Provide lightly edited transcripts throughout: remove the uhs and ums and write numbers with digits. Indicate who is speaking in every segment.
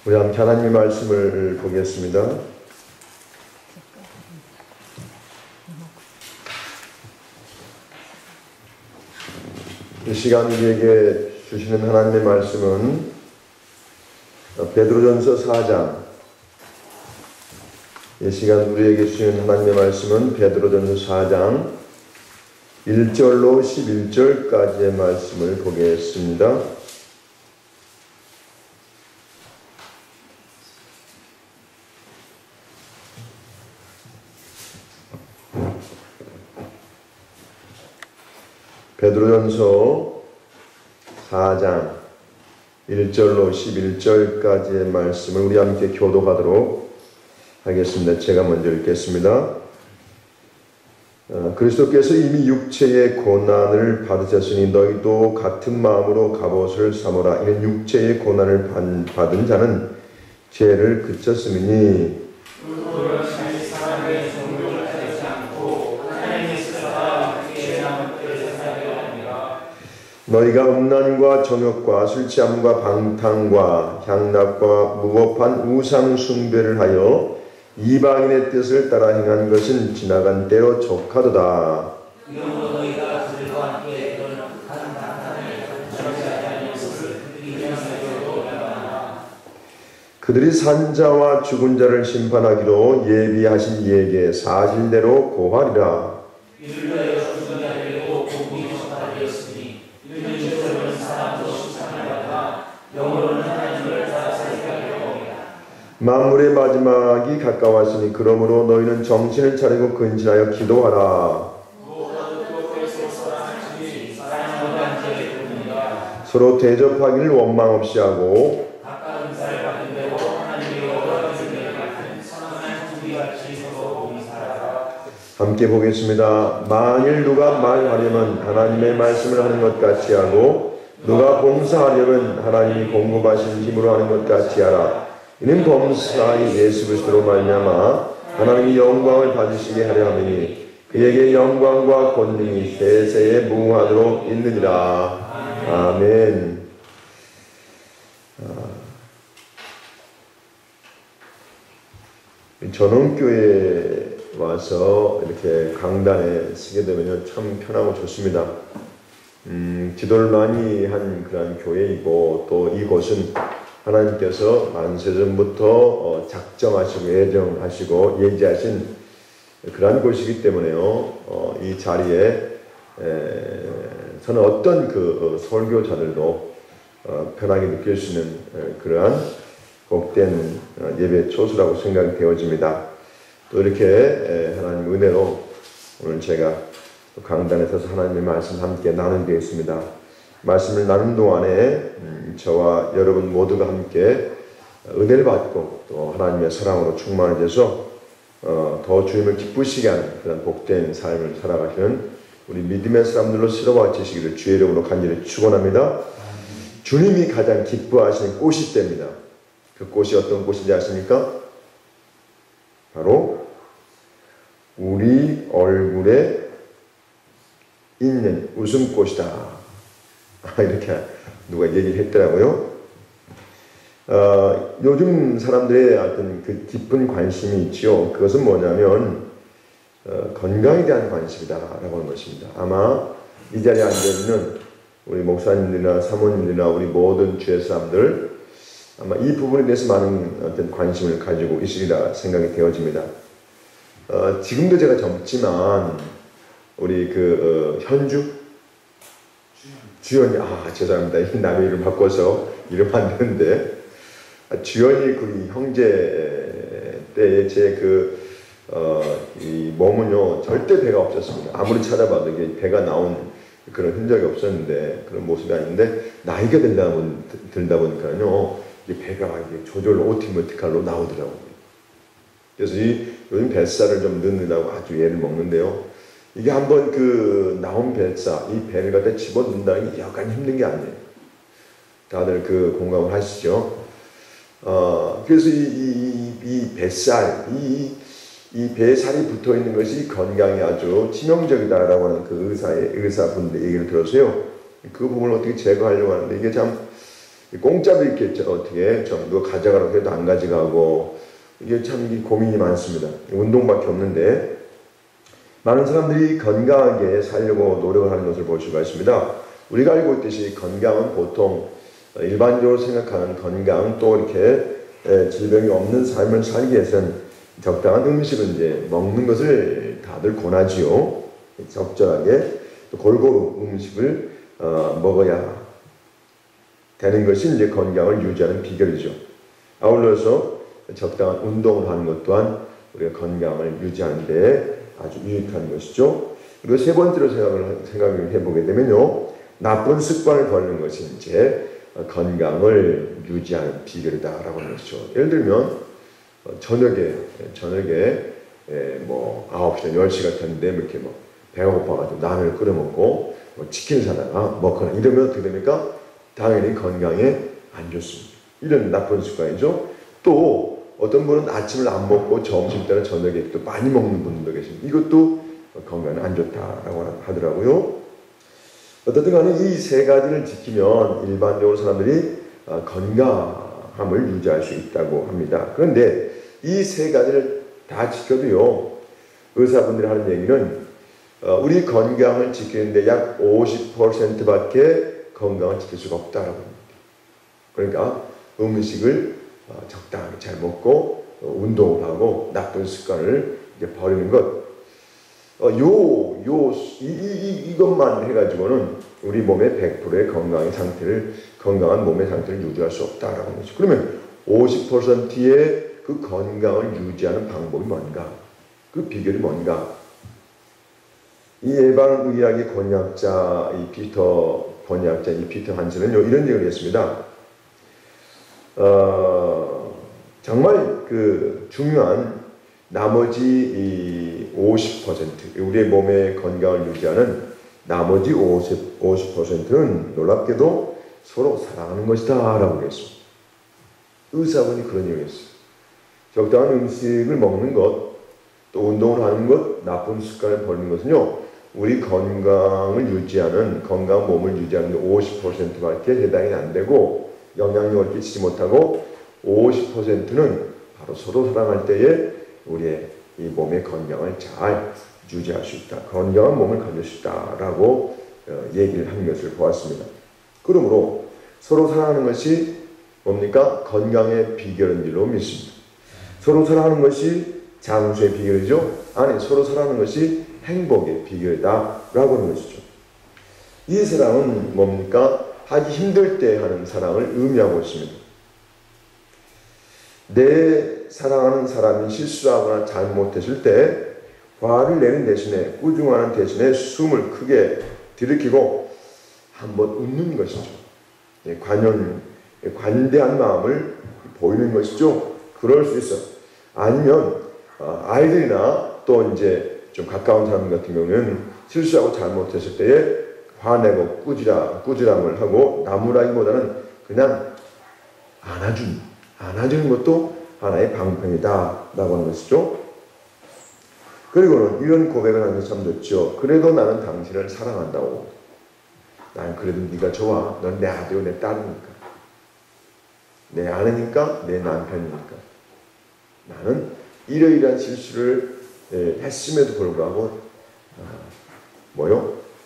Speaker 1: 우리 함께 하나님의 말씀을 보겠습니다. 이 시간 우리에게 주시는 하나님의 말씀은 베드로전서 4장. 이 시간 우리에게 주시는 하나님의 말씀은 베드로전서 4장 1절로 11절까지의 말씀을 보겠습니다. 베드로전서 4장 1절로 11절까지의 말씀을 우리 함께 교독하도록 하겠습니다. 제가 먼저 읽겠습니다. 그리스도께서 이미 육체의 고난을 받으셨으니 너희도 같은 마음으로 갑옷을 삼으라. 이는 육체의 고난을 받은 자는 죄를 그쳤음이니 너희가 음란과 정욕과 술 취함과 방탕과 향락과 무법한 우상 숭배를 하여 이방인의 뜻을 따라 행한 것은 지나간 때로 족하도다. 그들이 산 자와 죽은 자를 심판하기로 예비하신 이에게 사실대로 고하리라. 만물의 마지막이 가까웠으니 그러므로 너희는 정신을 차리고 근신하여 기도하라. 서로 대접하기를 원망 없이 하고 함께 보겠습니다. 만일 누가 말하려면 하나님의 말씀을 하는 것 같이 하고 누가 봉사하려면 하나님이 공급하신 힘으로 하는 것 같이 하라. 이는 범사의 예수 그리스도로 말미암아 하나님이 영광을 받으시게 하려 함이니 그에게 영광과 권능이 세세에 무한으로 있느니라. 아멘. 전원교회에 와서 이렇게 강단에 서게 되면 참 편하고 좋습니다. 기도를 많이 한 그런 교회이고 또 이곳은 하나님께서 만세전부터 작정하시고 예정하시고 예지하신 그러한 곳이기 때문에요. 이 자리에 저는 어떤 그 설교자들도 편하게 느낄 수 있는 그러한 복된 예배 초소라고 생각이 되어집니다. 또 이렇게 하나님 은혜로 오늘 제가 강단에 서서 하나님의 말씀 함께 나누게 되었습니다. 말씀을 나누는 동안에 저와 여러분 모두가 함께 은혜를 받고 또 하나님의 사랑으로 충만해져서 더 주님을 기쁘시게 하는 그런 복된 삶을 살아가시는 우리 믿음의 사람들로 쓰러워지시기를 주의 이름으로 간절히 축원합니다. 주님이 가장 기뻐하시는 꽃이 됩니다. 그 꽃이 어떤 꽃인지 아십니까? 바로 우리 얼굴에 있는 웃음꽃이다. 이렇게 누가 얘기를 했더라고요. 요즘 사람들의 어떤 그 깊은 관심이 있죠. 그것은 뭐냐면 건강에 대한 관심이다라고 하는 것입니다. 아마 이 자리에 앉아있는 우리 목사님들이나 사모님들이나 우리 모든 주의 사람들 아마 이 부분에 대해서 많은 어떤 관심을 가지고 있으리라 생각이 되어집니다. 지금도 제가 젊지만 우리 그 주연이 죄송합니다. 이 남의 이름 바꿔서 이름 안 되는데 주연이 그 형제 때에 제 이 몸은요 절대 배가 없었습니다. 아무리 찾아봐도 이게 배가 나온 그런 흔적이 없었는데 그런 모습이 아닌데 나이가 들다 보니까요 이 배가 이게 저절로 오티모티칼로 나오더라고요. 그래서 요즘 뱃살을 좀 넣는다고 아주 예를 먹는데요. 이게 한번 그 나온 뱃살, 이 배를 갖다 집어넣는다는 게 약간 힘든 게 아니에요. 다들 그 공감을 하시죠? 그래서 이 뱃살, 이 배살이 붙어 있는 것이 건강에 아주 치명적이다라고 하는 그 의사분들 얘기를 들어서요. 그 부분을 어떻게 제거하려고 하는데 이게 참 공짜도 있겠죠. 어떻게 좀 누가 가져가라고 해도 안 가져가고 이게 참 고민이 많습니다. 운동밖에 없는데 많은 사람들이 건강하게 살려고 노력을 하는 것을 볼 수가 있습니다. 우리가 알고 있듯이 건강은 보통 일반적으로 생각하는 건강 또 이렇게 질병이 없는 삶을 살기 위해서는 적당한 음식을 이제 먹는 것을 다들 권하지요. 적절하게 골고루 음식을 먹어야 되는 것이 이제 건강을 유지하는 비결이죠. 아울러서 적당한 운동을 하는 것 또한 우리가 건강을 유지하는 데 아주 유익한 것이죠. 그리고 세 번째로 생각을 해보게 되면요. 나쁜 습관을 버리는 것이 이제 건강을 유지하는 비결이다라고 하는 것이죠. 예를 들면 저녁에 뭐 9시나 10시 같은데 이렇게 뭐 배가 고파가지고 라면을 끓여 먹고 뭐 치킨 사다가 먹거나 이러면 어떻게 됩니까? 당연히 건강에 안 좋습니다. 이런 나쁜 습관이죠. 또 어떤 분은 아침을 안 먹고 점심 때나 저녁에 또 많이 먹는 분도 계십니다. 이것도 건강에 안 좋다라고 하더라고요. 어쨌든 간에 이 세 가지를 지키면 일반적으로 사람들이 건강함을 유지할 수 있다고 합니다. 그런데 이 세 가지를 다 지켜도요. 의사분들이 하는 얘기는 우리 건강을 지키는데 약 50%밖에 건강을 지킬 수가 없다라고 합니다. 그러니까 음식을 적당히 잘 먹고 운동을 하고 나쁜 습관을 이제 버리는 것. 이것만 해가지고는 우리 몸의 100%의 건강한 몸의 상태를 유지할 수 없다라고 하는 거죠. 그러면 50%의 그 건강을 유지하는 방법이 뭔가? 그 비결이 뭔가? 이 예방의학의 권위학자 이 피터 한슨은요 이런 얘기를 했습니다. 정말 그 중요한 나머지 50% 우리의 몸의 건강을 유지하는 나머지 50%는 놀랍게도 서로 사랑하는 것이다 라고 했습니다. 의사분이 그런 얘기를 했어요. 적당한 음식을 먹는 것, 또 운동을 하는 것, 나쁜 습관을 버리는 것은요 우리 건강을 유지하는 건강한 몸을 유지하는 50%밖에 해당이 안 되고 영향력을 끼치지 못하고 50%는 바로 서로 사랑할 때에 우리의 이 몸의 건강을 잘 유지할 수 있다. 건강한 몸을 가질 수 있다라고 얘기를 한 것을 보았습니다. 그러므로 서로 사랑하는 것이 뭡니까? 건강의 비결인 줄로 믿습니다. 서로 사랑하는 것이 장수의 비결이죠. 아니 서로 사랑하는 것이 행복의 비결이다라고 하는 것이죠. 이 사랑은 뭡니까? 하기 힘들 때 하는 사랑을 의미하고 있습니다. 내 사랑하는 사람이 실수하거나 잘못했을 때 화를 내는 대신에 꾸중하는 대신에 숨을 크게 들이키고 한번 웃는 것이죠. 관대한 마음을 보이는 것이죠. 그럴 수 있어. 아니면 아이들이나 또 이제 좀 가까운 사람 같은 경우는 실수하고 잘못했을 때에 화내고 꾸지람을 하고 나무라기보다는 그냥 안아주는 것도 하나의 방편이다 라고 하는 것이죠. 그리고는 이런 고백을 하는 게 참 좋죠. 그래도 나는 당신을 사랑한다고. 난 그래도 네가 좋아. 넌 내 아들이고 내 딸이니까. 내 아내니까 내 남편이니까. 나는 이러이러한 실수를 했음에도 불구하고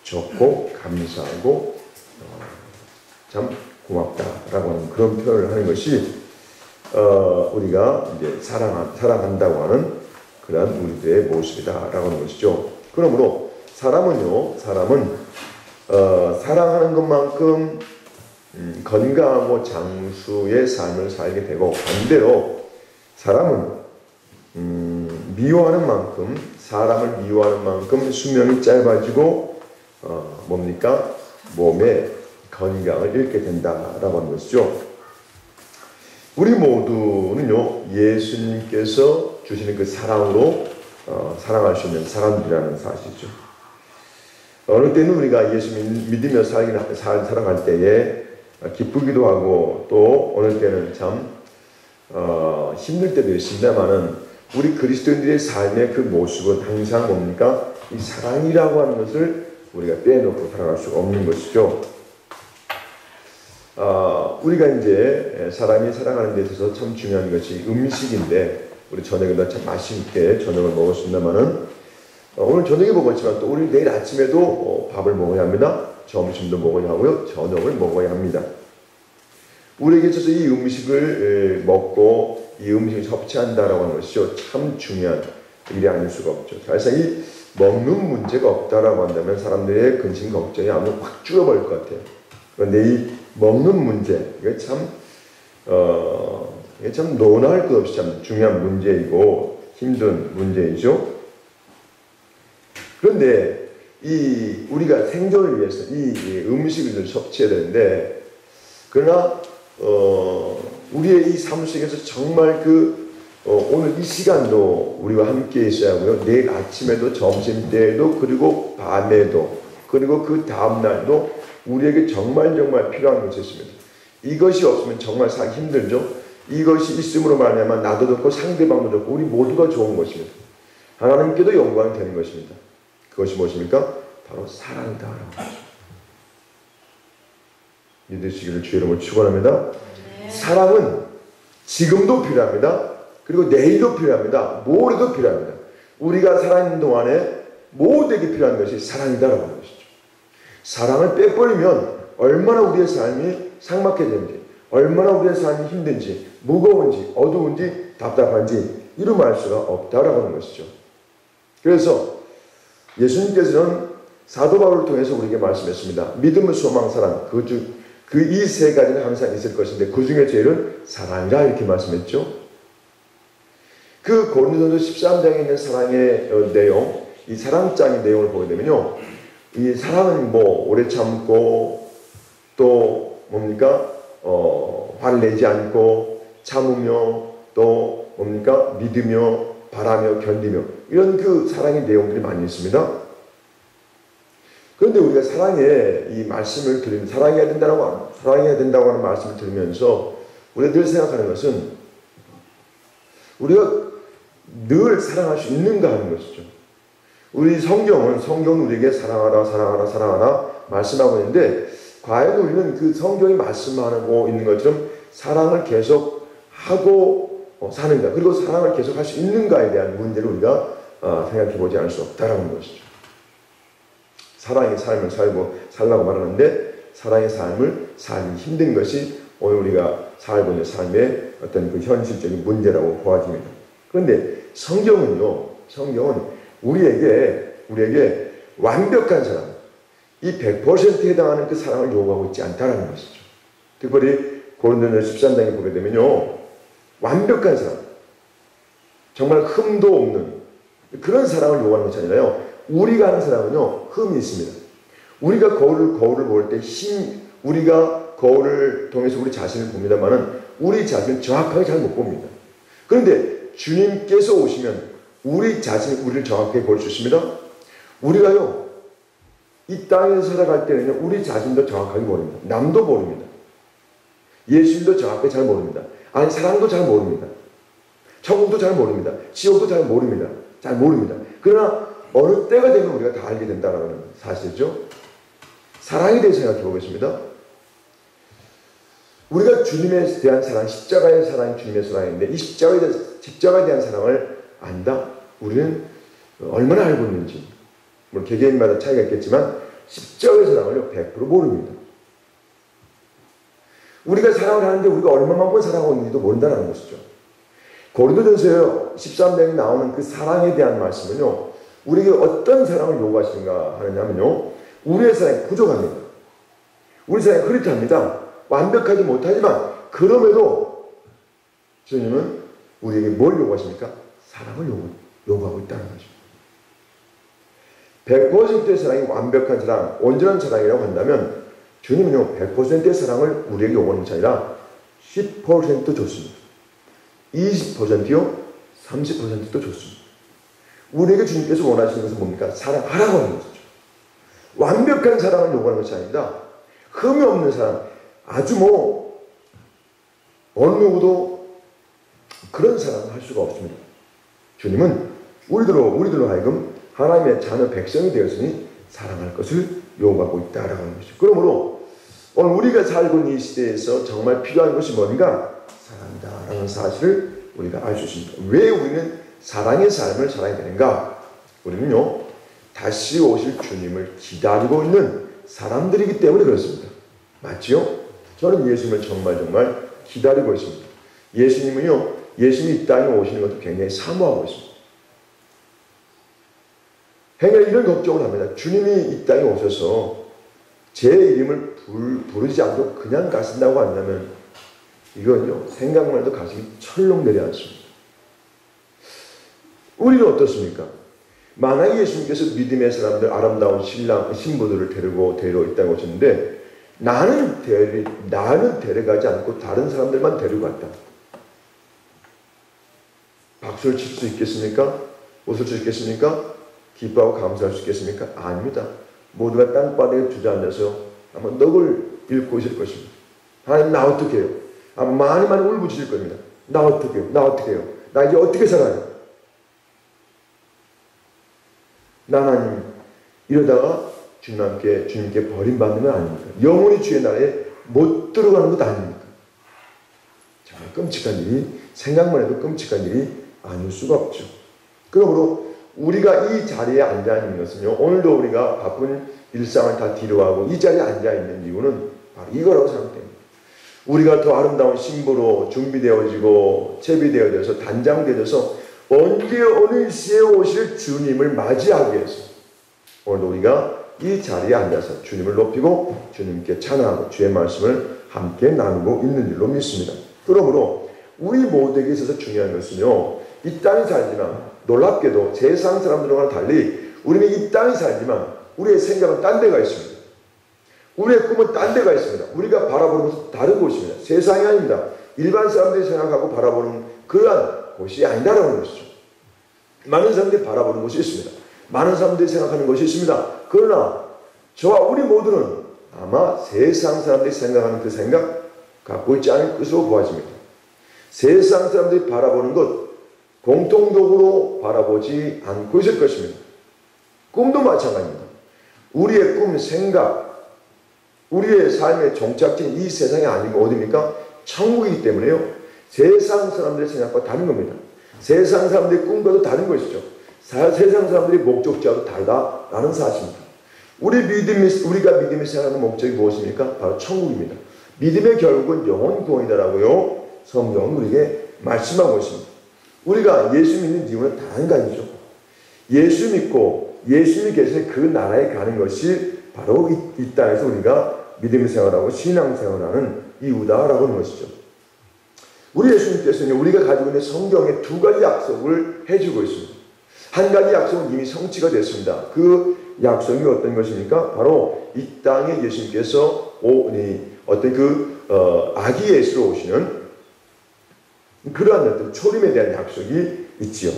Speaker 1: 좋고 감사하고 참 고맙다라고 하는 그런 표현을 하는 것이 우리가 이제 사랑한다고 하는 그러한 우리들의 모습이다라고 하는 것이죠. 그러므로 사람은 사랑하는 것만큼 건강하고 장수의 삶을 살게 되고 반대로 사람은 사람을 미워하는 만큼 수명이 짧아지고 몸의 건강을 잃게 된다라고 하는 것이죠. 우리 모두는요 예수님께서 주시는 그 사랑으로 사랑할 수 있는 사람들이라는 사실이죠. 어느 때는 우리가 예수님 믿으며 살아갈 때에 기쁘기도 하고 또 어느 때는 참 힘들 때도 있습니다만은 우리 그리스도인들의 삶의 그 모습은 항상 이 사랑이라고 하는 것을 우리가 빼놓고 살아갈 수가 없는 것이죠. 우리가 이제 사람이 살아가는 데 있어서 참 중요한 것이 음식인데, 우리 저녁에도 참 맛있게 저녁을 먹었습니다만은, 오늘 저녁에 먹었지만 또 우리 내일 아침에도 밥을 먹어야 합니다. 점심도 먹어야 하고요. 저녁을 먹어야 합니다. 우리에게 있어서 이 음식을 먹고 이 음식을 섭취한다라고 하는 것이죠. 참 중요한 일이 아닐 수가 없죠. 사실상 이 먹는 문제가 없다라고 한다면 사람들의 근심 걱정이 아마 확 줄어버릴 것 같아요. 그런데 이 먹는 문제, 이게 참 논할 것 없이 참 중요한 문제이고 힘든 문제이죠. 그런데 우리가 생존을 위해서 이 음식을 좀 섭취해야 되는데, 그러나 우리의 이 삶 속에서 정말 오늘 이 시간도 우리와 함께 있어야 하고요. 내일 아침에도 점심때에도 그리고 밤에도 그리고 그 다음날도 우리에게 정말 필요한 것이 있습니다. 이것이 없으면 정말 살기 힘들죠. 이것이 있음으로 말하면 나도 좋고 상대방도 좋고 우리 모두가 좋은 것입니다. 하나님께도 영광이 되는 것입니다. 그것이 무엇입니까? 바로 사랑이다라고 하죠. 믿으시기를 주의 이름으로 축원합니다. 네. 사랑은 지금도 필요합니다. 그리고 내일도 필요합니다. 모레도 필요합니다. 우리가 살아있는 동안에 모두에게 필요한 것이 사랑이다라고 하는 것이죠. 사랑을 빼버리면 얼마나 우리의 삶이 삭막해지는지, 얼마나 우리의 삶이 힘든지, 무거운지, 어두운지, 답답한지 이루 말 수가 없다라고 하는 것이죠. 그래서 예수님께서는 사도 바울을 통해서 우리에게 말씀했습니다. 믿음, 소망, 사랑, 이 세 가지는 항상 있을 것인데 그 중에 제일은 사랑이라 이렇게 말씀했죠. 그 고린도전서 13장에 있는 사랑의 내용, 이 사랑장의 내용을 보게 되면요, 이 사랑은 오래 참고 또 뭡니까? 화를 내지 않고 참으며 또 뭡니까? 믿으며 바라며 견디며 이런 그 사랑의 내용들이 많이 있습니다. 그런데 우리가 사랑의 이 말씀을 들으면 사랑해야 된다고 하는 말씀을 들으면서 우리가 늘 생각하는 것은 우리가 늘 사랑할 수 있는가 하는 것이죠. 우리 성경은 우리에게 사랑하라 말씀하고 있는데, 과연 우리는 그 성경이 말씀하고 있는 것처럼 사랑을 계속 하고 사는가, 그리고 사랑을 계속 할 수 있는가에 대한 문제를 우리가 생각해 보지 않을 수 없다라는 것이죠. 사랑의 삶을 살라고 말하는데 사랑의 삶을 살기 힘든 것이 오늘 우리가 살고 있는 삶의 어떤 그 현실적인 문제라고 보아집니다. 그런데 성경은 우리에게 완벽한 사랑, 이 100%에 해당하는 그 사랑을 요구하고 있지 않다는 것이죠. 특별히 고린도전서 13장에 보게 되면요, 완벽한 사랑, 정말 흠도 없는 그런 사랑을 요구하는 것이 아니라요, 우리가 하는 사랑은요, 흠이 있습니다. 우리가 거울을 볼 때 우리가 거울을 통해서 우리 자신을 봅니다만은 우리 자신을 정확하게 잘 못 봅니다. 그런데 주님께서 오시면 우리를 정확하게 볼 수 있습니다. 우리가요, 이 땅에서 살아갈 때는요, 우리 자신도 정확하게 모릅니다. 남도 모릅니다. 예수님도 정확하게 잘 모릅니다. 아니, 사랑도 잘 모릅니다. 천국도 잘 모릅니다. 지옥도 잘 모릅니다. 그러나 어느 때가 되면 우리가 다 알게 된다는 사실이죠. 사랑에 대해서 생각해 보겠습니다. 우리가 주님에 대한 사랑, 십자가의 사랑이 주님의 사랑인데 이 십자가에 대한 사랑을 안다? 우리는 얼마나 알고 있는지, 물론 개개인마다 차이가 있겠지만 십자가의 사랑을 100% 모릅니다. 우리가 사랑을 하는데 우리가 얼마만큼 사랑하고 있는지도 모른다는 것이죠. 고린도전서 13장에 나오는 그 사랑에 대한 말씀은요, 우리에게 어떤 사랑을 요구하시는가 하느냐면요, 우리의 사랑이 부족합니다. 우리 사랑이 흐릿합니다. 완벽하지 못하지만 그럼에도 주님은 우리에게 뭘 요구하십니까? 사랑을 요구하고 있다는 거죠. 100%의 사랑이 완벽한 사랑, 온전한 사랑이라고 한다면 주님은요, 100%의 사랑을 우리에게 요구하는 것이 아니라 10% 줬습니다. 20%요, 30%도 줬습니다. 우리에게 주님께서 원하시는 것은 뭡니까? 사랑하라고 하는 것이죠. 완벽한 사랑을 요구하는 것이 아니다. 흠이 없는 사랑, 아주 어느 누구도 그런 사랑을 할 수가 없습니다. 주님은 우리들로 하여금 하나님의 자녀 백성이 되었으니 사랑할 것을 요구하고 있다라고 하는 것이죠. 그러므로 오늘 우리가 살고 있는 이 시대에서 정말 필요한 것이 뭔가? 사랑이다라는 사실을 우리가 알 수 있습니다. 왜 우리는 사랑의 삶을 살아야 되는가? 우리는요, 다시 오실 주님을 기다리고 있는 사람들이기 때문에 그렇습니다. 맞지요? 저는 예수님을 정말 기다리고 있습니다. 예수님이 이 땅에 오시는 것도 굉장히 사모하고 있습니다. 행여 이런 걱정을 합니다. 주님이 이 땅에 오셔서 제 이름을 부르지 않고 그냥 가신다고 한다면 이건요, 생각만 해도 가슴이 철렁 내려앉습니다. 우리는 어떻습니까? 만약에 예수님께서 믿음의 사람들, 아름다운 신부들을 데리고 있다고 하셨는데 나는 데려가지 않고 다른 사람들만 데려갔다. 박수를 칠 수 있겠습니까? 웃을 수 있겠습니까? 기뻐하고 감사할 수 있겠습니까? 아닙니다. 모두가 땅바닥에 주저앉아서 아마 넋을 잃고 있을 것입니다. 하나님, 나 어떻게 해요? 아마 많이 울부짖을 겁니다. 나 어떻게 해요? 나 이제 어떻게 살아요? 나 하나님, 이러다가 주님께 버림받는 건 아닙니까? 영원히 주의 나라에 못 들어가는 것 아닙니까? 정말 끔찍한 일이, 생각만 해도 끔찍한 일이 아닐 수가 없죠. 그러므로 우리가 이 자리에 앉아있는 것은요, 오늘도 우리가 바쁜 일상을 다 뒤로하고 이 자리에 앉아있는 이유는 바로 이거라고 생각됩니다. 우리가 더 아름다운 신부로 준비되어지고 채비되어져서 단장되어져서 언제 어느 시에 오실 주님을 맞이하기 위해서 오늘도 우리가 이 자리에 앉아서 주님을 높이고 주님께 찬양하고 주의 말씀을 함께 나누고 있는 줄로 믿습니다. 그러므로 우리 모두에게 있어서 중요한 것은요, 이 땅에 살지만 놀랍게도 세상 사람들과 달리 우리는 이 땅에 살지만 우리의 생각은 딴 데가 있습니다. 우리의 꿈은 딴 데가 있습니다. 우리가 바라보는 것은 다른 곳입니다. 세상이 아닙니다. 일반 사람들이 생각하고 바라보는 그러한 곳이 아니다라는 것이죠. 많은 사람들이 바라보는 것이 있습니다. 많은 사람들이 생각하는 것이 있습니다. 그러나 저와 우리 모두는 아마 세상 사람들이 생각하는 그 생각 갖고 있지 않을 것으로 보아집니다. 세상 사람들이 바라보는 것 공통적으로 바라보지 않고 있을 것입니다. 꿈도 마찬가지입니다. 우리의 꿈, 생각, 우리의 삶의 종착지는 이 세상이 아니고 어디입니까? 천국이기 때문에요. 세상 사람들의 생각과 다른 겁니다. 세상 사람들의 꿈과도 다른 것이죠. 세상 사람들의 목적지와도 다르다라는 사실입니다. 우리가 믿음이 생각하는 목적이 무엇입니까? 바로 천국입니다. 믿음의 결국은 영혼 구원이다라고요, 성경은 우리에게 말씀하고 있습니다. 우리가 예수 믿는 이유는 단 한 가지죠. 예수 믿고 예수님이 계신 그 나라에 가는 것이 바로 이 땅에서 우리가 믿음의 생활하고 신앙생활하는 이유다라고 하는 것이죠. 우리 예수님께서는 우리가 가지고 있는 성경에 두 가지 약속을 해주고 있습니다. 한 가지 약속은 이미 성취가 됐습니다. 그 약속이 어떤 것입니까? 바로 이 땅에 예수님께서 아기 예수로 오시는 그러한 어떤 초림에 대한 약속이 있지요.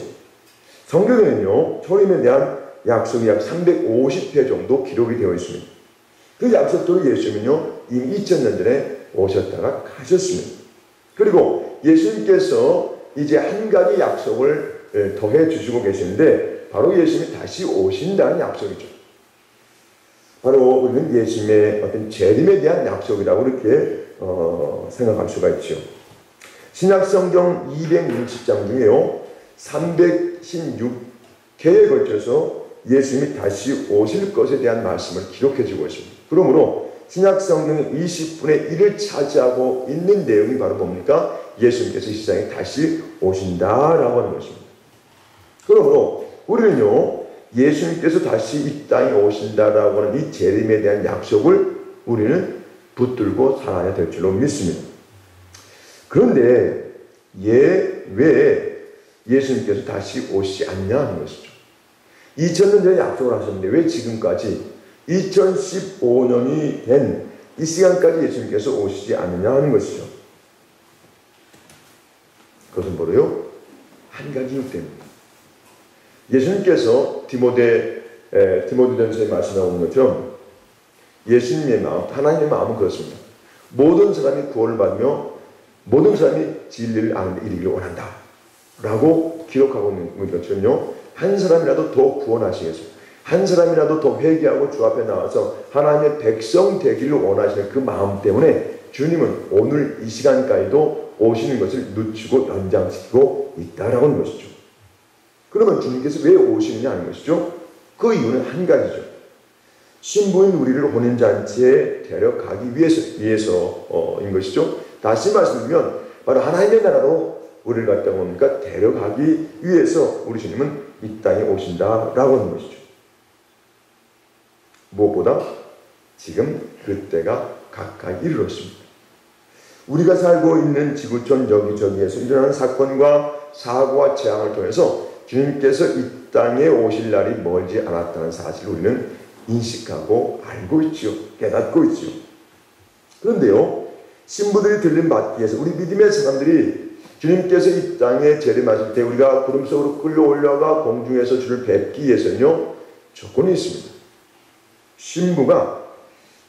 Speaker 1: 성경에는요, 초림에 대한 약속이 약 350회 정도 기록이 되어 있습니다. 그 약속대로 예수님은요, 이미 2000년 전에 오셨다가 가셨습니다. 그리고 예수님께서 이제 한 가지 약속을 더해 주시고 계시는데 바로 예수님이 다시 오신다는 약속이죠. 바로 우리는 예수님의 어떤 재림에 대한 약속이라고 이렇게 생각할 수가 있죠. 신약성경 260장 중에요, 316회에 걸쳐서 예수님이 다시 오실 것에 대한 말씀을 기록해 주고 있습니다. 그러므로 신약성경의 20분의 1을 차지하고 있는 내용이 바로 뭡니까? 예수님께서 이 세상에 다시 오신다라고 하는 것입니다. 그러므로 우리는요, 예수님께서 다시 이 땅에 오신다라고 하는 이 재림에 대한 약속을 우리는 붙들고 살아야 될 줄로 믿습니다. 그런데 왜 예수님께서 다시 오시지 않냐 하는 것이죠. 2000년 전에 약속을 하셨는데 왜 지금까지 2015년이 된 이 시간까지 예수님께서 오시지 않느냐 하는 것이죠. 그것은 뭐래요? 한 가지 이유 때문입니다. 예수님께서 디모데전서에 말씀하고 것처럼 예수님의 마음, 하나님의 마음은 그렇습니다. 모든 사람이 구원을 받으며 모든 사람이 진리를 아는 데 이르기를 원한다 라고 기록하고 있는 것처럼요, 한 사람이라도 더 구원하시기 위해서, 한 사람이라도 더 회개하고 주 앞에 나와서 하나님의 백성 되기를 원하시는 그 마음 때문에 주님은 오늘 이 시간까지도 오시는 것을 늦추고 연장시키고 있다라고 하는 것이죠. 그러면 주님께서 왜 오시느냐 하는 것이죠. 그 이유는 한 가지죠. 신부인 우리를 혼인잔치에 데려가기 위해서인 것이죠. 다시 말씀드리면 바로 하나님의 나라로 우리를 갖다 뭡니까? 데려가기 위해서 우리 주님은 이 땅에 오신다라고 하는 것이죠. 무엇보다 지금 그때가 가까이 이르렀습니다. 우리가 살고 있는 지구촌 여기저기에서 일어나는 사건과 사고와 재앙을 통해서 주님께서 이 땅에 오실 날이 멀지 않았다는 사실을 우리는 인식하고 알고 있지요. 깨닫고 있지요. 그런데요, 신부들이 들린 맞기에서 우리 믿음의 사람들이 주님께서 이 땅에 재림하실 때 우리가 구름 속으로 끌려올려가 공중에서 주를 뵙기 위해서는요, 조건이 있습니다. 신부가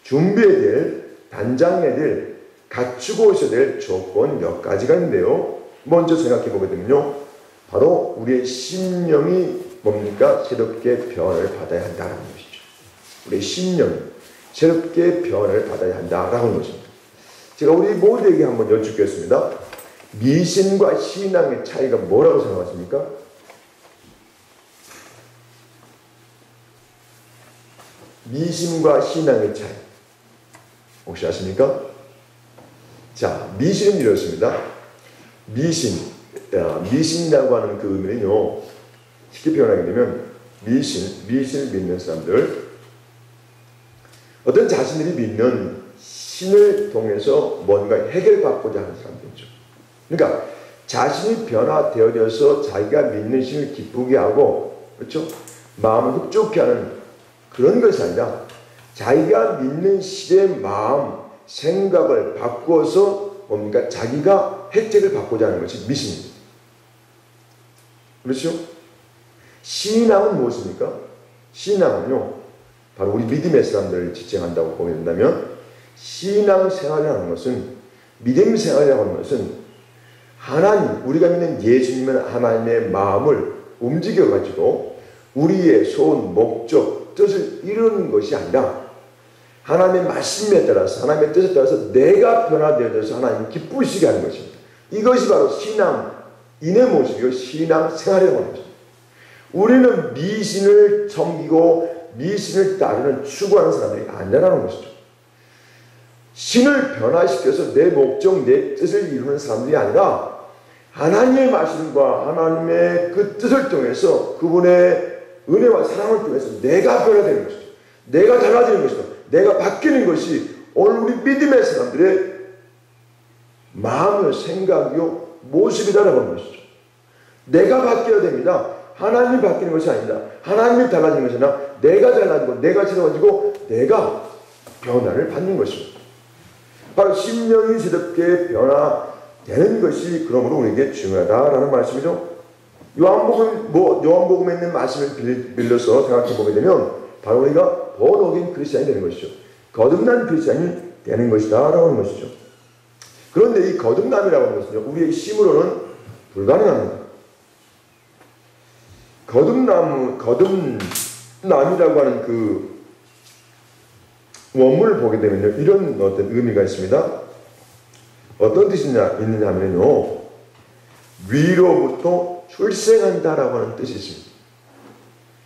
Speaker 1: 준비해야 될, 단장해야 될, 갖추고 오셔야 될 조건 몇 가지가 있는데요. 먼저 생각해 보게 되면요, 바로 우리의 심령이 뭡니까? 새롭게 변화를 받아야 한다는 것이죠. 우리의 심령이 새롭게 변화를 받아야 한다라는 것입니다. 제가 우리 모두에게 한번 여쭙겠습니다. 미신과 신앙의 차이가 뭐라고 생각하십니까? 미신과 신앙의 차이 혹시 아십니까? 자, 미신은 이렇습니다. 미신이라고 하는 그 의미는요, 쉽게 표현하게 되면 미신을 믿는 사람들, 어떤 자신들이 믿는 신을 통해서 뭔가 해결받고자 하는 사람들이죠. 그러니까 자신이 변화되어져서 자기가 믿는 신을 기쁘게 하고, 그렇죠? 마음을 흡족해 하는 그런 것이 아니라 자기가 믿는 신의 마음, 생각을 바꾸어서 뭡니까? 자기가 혜택을 받고자 하는 것이 미신입니다. 그렇죠? 신앙은 무엇입니까? 신앙은요, 바로 우리 믿음의 사람들을 지칭한다고 보게 된다면, 신앙생활이라는 것은, 믿음 생활이라고 하는 것은 하나님, 우리가 믿는 예수님은 하나님의 마음을 움직여가지고 우리의 소원, 목적, 뜻을 이루는 것이 아니라 하나님의 말씀에 따라서, 하나님의 뜻에 따라서 내가 변화되어져서 하나님을 기쁘시게 하는 것입니다. 이것이 바로 신앙인의 모습이고 신앙생활이라고 하는 것입니다. 우리는 미신을 섬기고 미신을 따르는 추구하는 사람들이 아니라는 것이죠. 신을 변화시켜서 내 목적, 내 뜻을 이루는 사람들이 아니라 하나님의 말씀과 하나님의 그 뜻을 통해서 그분의 은혜와 사랑을 통해서 내가 변화되는 것이죠. 내가 달라지는 것이죠. 내가 바뀌는 것이 오늘 우리 믿음의 사람들의 마음이요, 생각이요, 모습이다라고 하는 것이죠. 내가 바뀌어야 됩니다. 하나님이 바뀌는 것이 아니다. 하나님이 달라지는 것이 아니라 내가 달라지고 내가 새로워지고 내가 변화를 받는 것입니다. 바로 심령이 새롭게 변화되는 것이 그러므로 우리에게 중요하다라는 말씀이죠. 요한복음에 있는 말씀을 빌려서 생각해 보게 되면 바로 우리가 born-again 크리스찬이 되는 것이죠. 거듭난 크리스찬이 되는 것이다 라고 하는 것이죠. 그런데 이 거듭남이라고 하는 것은요, 우리의 힘으로는 불가능합니다. 거듭남이라고 하는 그 원문을 보게 되면요, 이런 어떤 의미가 있습니다. 어떤 뜻이 있느냐 하면요, 위로부터 출생한다라고 하는 뜻이 있습니다.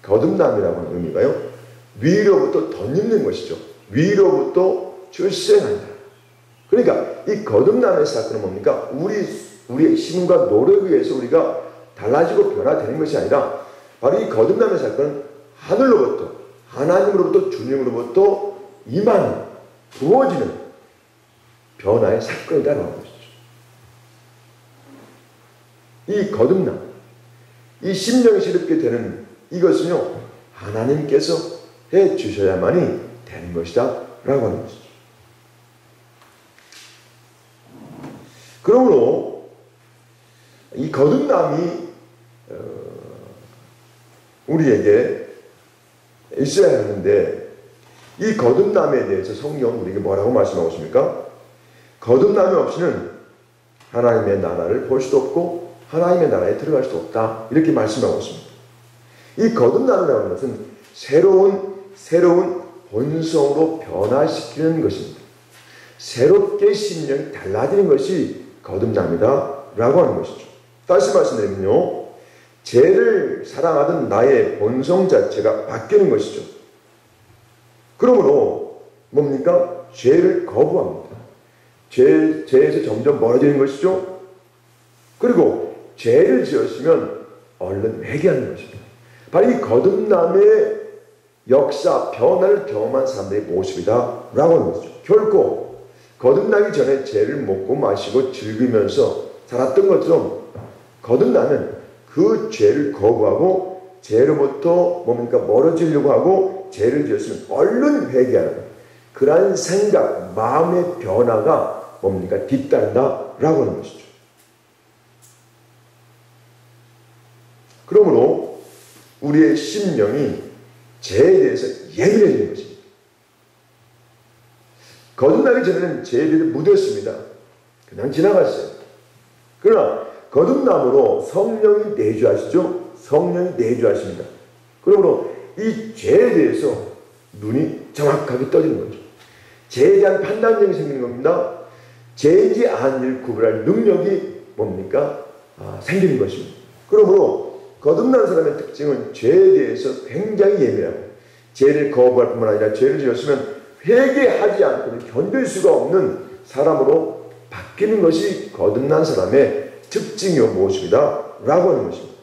Speaker 1: 거듭남이라고 하는 의미가요, 위로부터 덧입는 것이죠. 위로부터 출생한다. 그러니까 이 거듭남의 사건은 뭡니까? 우리의 힘과 노력에 의해서 우리가 달라지고 변화되는 것이 아니라 바로 이 거듭남의 사건은 하늘로부터, 하나님으로부터, 주님으로부터 임하는, 부어지는 변화의 사건이다라고 하는 것이죠. 이 거듭남, 이 심령이 새롭게 되는 이것은요, 하나님께서 해 주셔야만이 되는 것이다 라고 하는 것이죠. 그러므로 이 거듭남이 우리에게 있어야 하는데, 이 거듭남에 대해서 성경은 우리에게 뭐라고 말씀하고 있습니까? 거듭남이 없이는 하나님의 나라를 볼 수도 없고 하나님의 나라에 들어갈 수도 없다, 이렇게 말씀하고 있습니다. 이 거듭남이라는 것은 새로운 본성으로 변화시키는 것입니다. 새롭게 심령이 달라지는 것이 거듭남이다 라고 하는 것이죠. 다시 말씀드리면요, 죄를 사랑하던 나의 본성 자체가 바뀌는 것이죠. 그러므로 뭡니까? 죄를 거부합니다. 죄에서 점점 멀어지는 것이죠. 그리고 죄를 지었으면 얼른 회개하는 것입니다. 바로 이 거듭남의 역사, 변화를 경험한 사람들의 모습이다 라고 하는 것이죠. 결코 거듭나기 전에 죄를 먹고 마시고 즐기면서 살았던 것처럼 거듭나면 그 죄를 거부하고 죄로부터 뭡니까? 멀어지려고 하고 죄를 지었으면 얼른 회개하는 그러한 생각, 마음의 변화가 뭡니까? 뒤따른다 라고 하는 것이죠. 그러므로 우리의 심령이 죄에 대해서 예민해지는 것입니다. 거듭나기 전에는 죄에 대해서 묻었습니다. 그냥 지나갔어요. 그러나 거듭남으로 성령이 내주하시죠. 성령이 내주하십니다. 그러므로 이 죄에 대해서 눈이 정확하게 떠지는 거죠. 죄에 대한 판단력이 생기는 겁니다. 죄인지 아닌지를 구별할 능력이 뭡니까? 생기는 것입니다. 그러므로 거듭난 사람의 특징은 죄에 대해서 굉장히 예민하고 죄를 거부할 뿐만 아니라 죄를 지었으면 회개하지 않고는 견딜 수가 없는 사람으로 바뀌는 것이 거듭난 사람의 특징이요 모습이다 라고 하는 것입니다.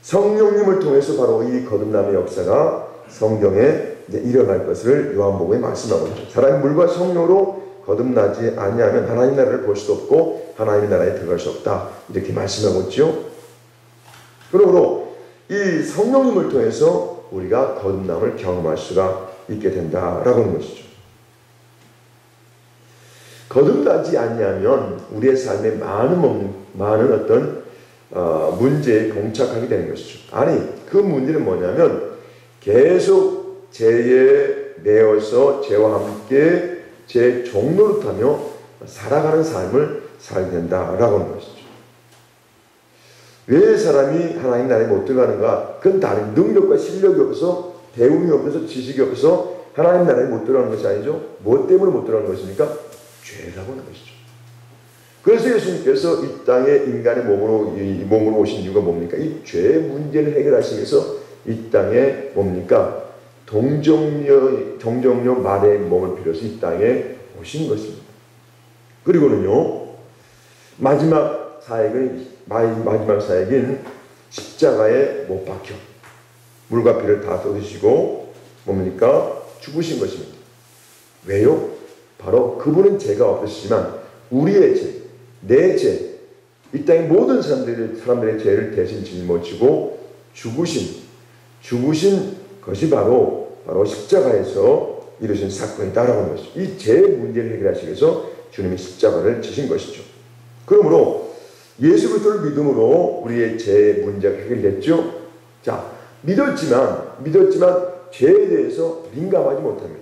Speaker 1: 성령님을 통해서 바로 이 거듭남의 역사가 성경에 일어날 것을 요한복음에 말씀하고 있죠. 사람이 물과 성령으로 거듭나지 아니하면 하나님 나라를 볼 수도 없고 하나님의 나라에 들어갈 수 없다 이렇게 말씀하고 있죠. 그러므로 이 성령님을 통해서 우리가 거듭남을 경험할 수가 있게 된다라고 하는 것이죠. 거듭나지 아니하면 우리의 삶에 많은 어떤 문제에 봉착하게 되는 것이죠. 아니 그 문제는 뭐냐면 계속 죄에 매여서 죄와 함께 죄 종노릇하며 살아가는 삶을 살게 된다라고 하는 것이죠. 왜 사람이 하나님 나라에 못 들어가는가? 그건 다른 능력과 실력이 없어서 배움이 없어서 지식이 없어서 하나님 나라에 못 들어가는 것이 아니죠. 뭐 때문에 못 들어가는 것입니까? 죄라고 하는 것이죠. 그래서 예수님께서 이 땅에 인간의 몸으로 오신 이유가 뭡니까? 이 죄의 문제를 해결하시기 위해서 이 땅에 뭡니까? 동정녀 마리아의 몸을 빌어서 이 땅에 오신 것입니다. 그리고는요, 마지막 사역인 십자가에 못 박혀 물과 피를 다 쏟으시고 뭡니까? 죽으신 것입니다. 왜요? 바로 그분은 죄가 없으시지만 우리의 죄, 내 죄, 이 땅의 모든 사람들의 죄를 대신 짊어지고 죽으신 것이 바로 십자가에서 이루신 사건이 따라오는 것이죠. 이 죄 문제를 해결하시기 위해서 주님이 십자가를 지신 것이죠. 그러므로 예수 그리스도를 믿음으로 우리의 죄 문제가 해결됐죠. 자, 믿었지만 죄에 대해서 민감하지 못합니다.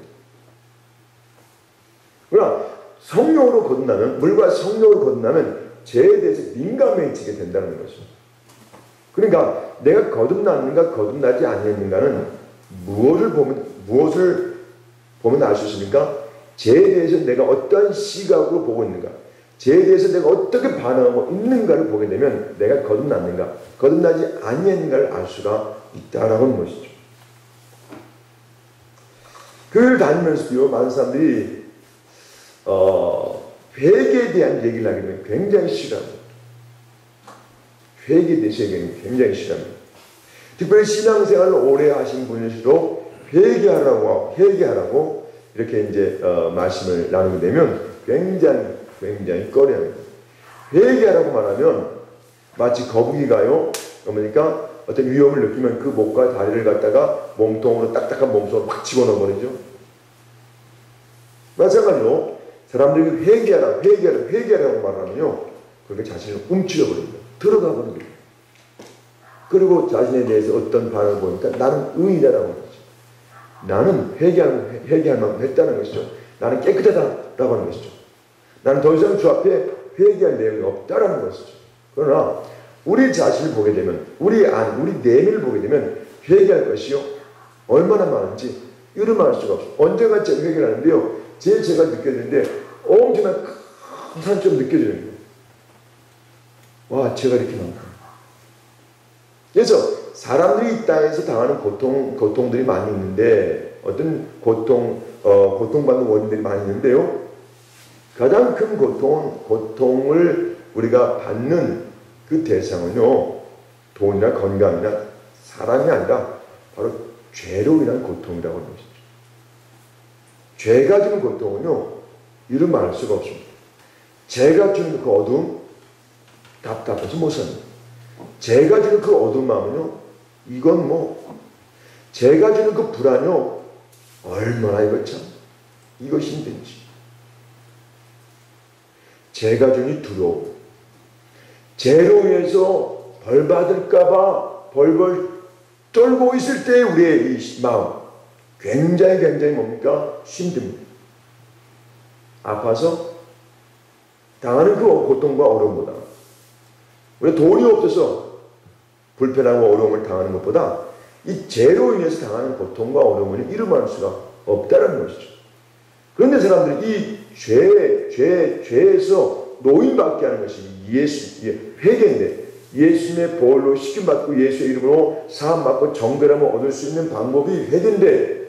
Speaker 1: 그러나 성령으로 거듭나면, 물과 성령으로 거듭나면 죄에 대해서 민감해지게 된다는 것이죠. 그러니까 내가 거듭났는가 거듭나지 아니했는가는 무엇을 보면 알 수 있습니까? 죄에 대해서 내가 어떠한 시각으로 보고 있는가, 죄에 대해서 내가 어떻게 반응하고 있는가를 보게 되면 내가 거듭났는가 거듭나지 아니했는가를 알 수가 있다라고 하는 것이죠. 교회를 다니면서도 많은 사람들이 회개에 대한 얘기를 하게 되면 굉장히 싫어합니다. 회개에 대해서 얘기하면 굉장히 싫어합니다. 특별히 신앙생활을 오래 하신 분일수록 회개하라고 이렇게 이제 말씀을 나누게 되면 굉장히 꺼려합니다. 회개하라고 말하면 마치 거북이가요, 그러니까 어떤 위험을 느끼면 그 목과 다리를 갖다가 몸통으로 딱딱한 몸속으로 확 집어넣어버리죠. 마찬가지로 사람들이 회개하라고 말하면요, 그렇게 자신을 움츠려버립니다. 들어가 버립니다. 그리고 자신에 대해서 어떤 반응을 보니까 나는 의인이라고 하는 거죠. 나는 회개할 만큼 했다는 것이죠. 나는 깨끗하다라고 하는 것이죠. 나는 더 이상 주 앞에 회개할 내용이 없다라는 것이죠. 그러나 우리 자신을 보게 되면, 우리 내면을 보게 되면 회개할 것이요 얼마나 많은지 이름할 수가 없어요. 언제가 제가 회개를 하는데요, 제가 느꼈는데 엄청난 큰 산처럼 느껴지는 거예요. 와, 제가 이렇게 많구나. 그래서 사람들이 이 땅에서 당하는 고통들이 많이 있는데, 어떤 고통받는 원인들이 많이 있는데요, 가장 큰 고통을 우리가 받는 그 대상은요, 돈이나 건강이나 사람이 아니라 바로 죄로 인한 고통이라고 하는 것이죠. 죄가 주는 고통은요, 이름 말할 수가 없습니다. 죄가 주는 그 어두움, 답답해서 못 삽니다. 죄가 주는 그 어두운 마음은요, 이건 죄가 주는 그 불안요, 얼마나 이거 참, 이거 힘든지. 죄가 주는 이 두려움, 죄로 인해서 벌 받을까봐 벌벌 떨고 있을 때 우리의 이 마음, 굉장히 뭡니까? 힘듭니다. 아파서 당하는 그 고통과 어려움보다, 우리가 돈이 없어서 불편하고 어려움을 당하는 것보다 이 죄로 인해서 당하는 고통과 어려움을 이름할 수가 없다는 것이죠. 그런데 사람들이 이 죄에서 노인받게 하는 것이 회개인데, 예수님의 보혈로 씻김받고 예수의 이름으로 사함받고 정결함을 얻을 수 있는 방법이 회개인데,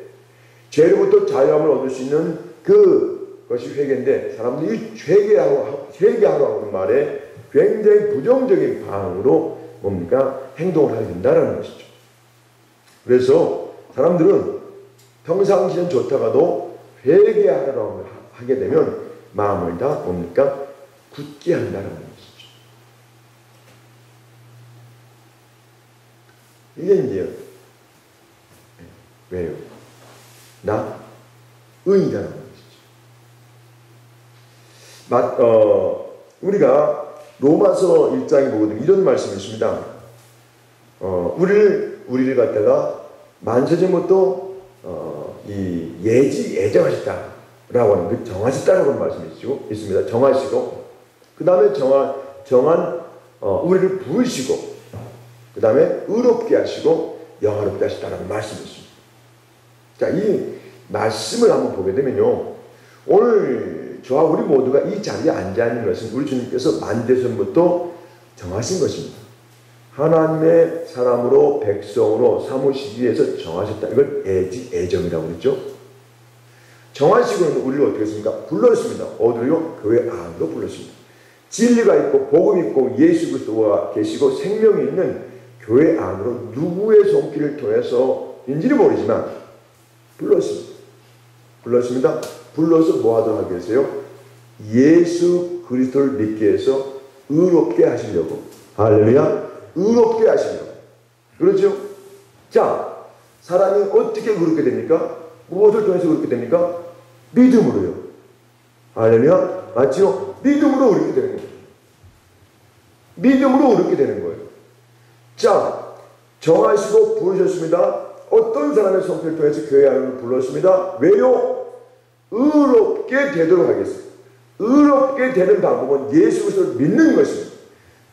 Speaker 1: 죄로부터 자유함을 얻을 수 있는 그것이 회개인데, 사람들이 이 회개하라고 하는 말에 굉장히 부정적인 방향으로 행동을 하게 된다는 것이죠. 그래서 사람들은 평상시엔 좋다가도 회개하라고 하게 되면 마음을 다 굳게 한다는 것이죠. 이게 이제 왜요? 나 의인이라는 것이죠. 우리가 로마서 1장에 보거든 이런 말씀이 있습니다. 우리를 갖다가 만세전부터 예정하셨다라고 하는 그 정하셨다라고 하는 말씀이 있습니다. 정하시고, 그 다음에 우리를 부르시고, 그 다음에 의롭게 하시고 영화롭게 하셨다라는 말씀이 있습니다. 자, 이 말씀을 한번 보게 되면요, 오늘 저와 우리 모두가 이 자리에 앉아 있는 것은 우리 주님께서 만대전부터 정하신 것입니다. 하나님의 사람으로 백성으로 삼으시기 위해서 정하셨다. 이걸 애정이라고 그랬죠. 정하시고는 우리를 어떻게 했습니까? 불렀습니다. 어디요? 교회 안으로 불렀습니다. 진리가 있고 복음이 있고 예수 그리스도가 계시고 생명이 있는 교회 안으로 누구의 손길을 통해서인지는 모르지만 불렀습니다. 불러서 뭐 하도록 하게 했어요? 예수 그리스도를 믿게 해서 의롭게 하시려고. 할렐루야. 의롭게 하시려고. 그렇죠? 자, 사람이 어떻게 의롭게 됩니까? 무엇을 통해서 의롭게 됩니까? 믿음으로요. 할렐루야. 맞죠? 믿음으로 의롭게 되는 거예요. 믿음으로 의롭게 되는 거예요. 자, 정하시고 부르셨습니다. 어떤 사람의 손길을 통해서 교회 안으로 불렀습니다. 왜요? 의롭게 되도록 하겠습니다. 의롭게 되는 방법은 예수 그리스도를 믿는 것입니다.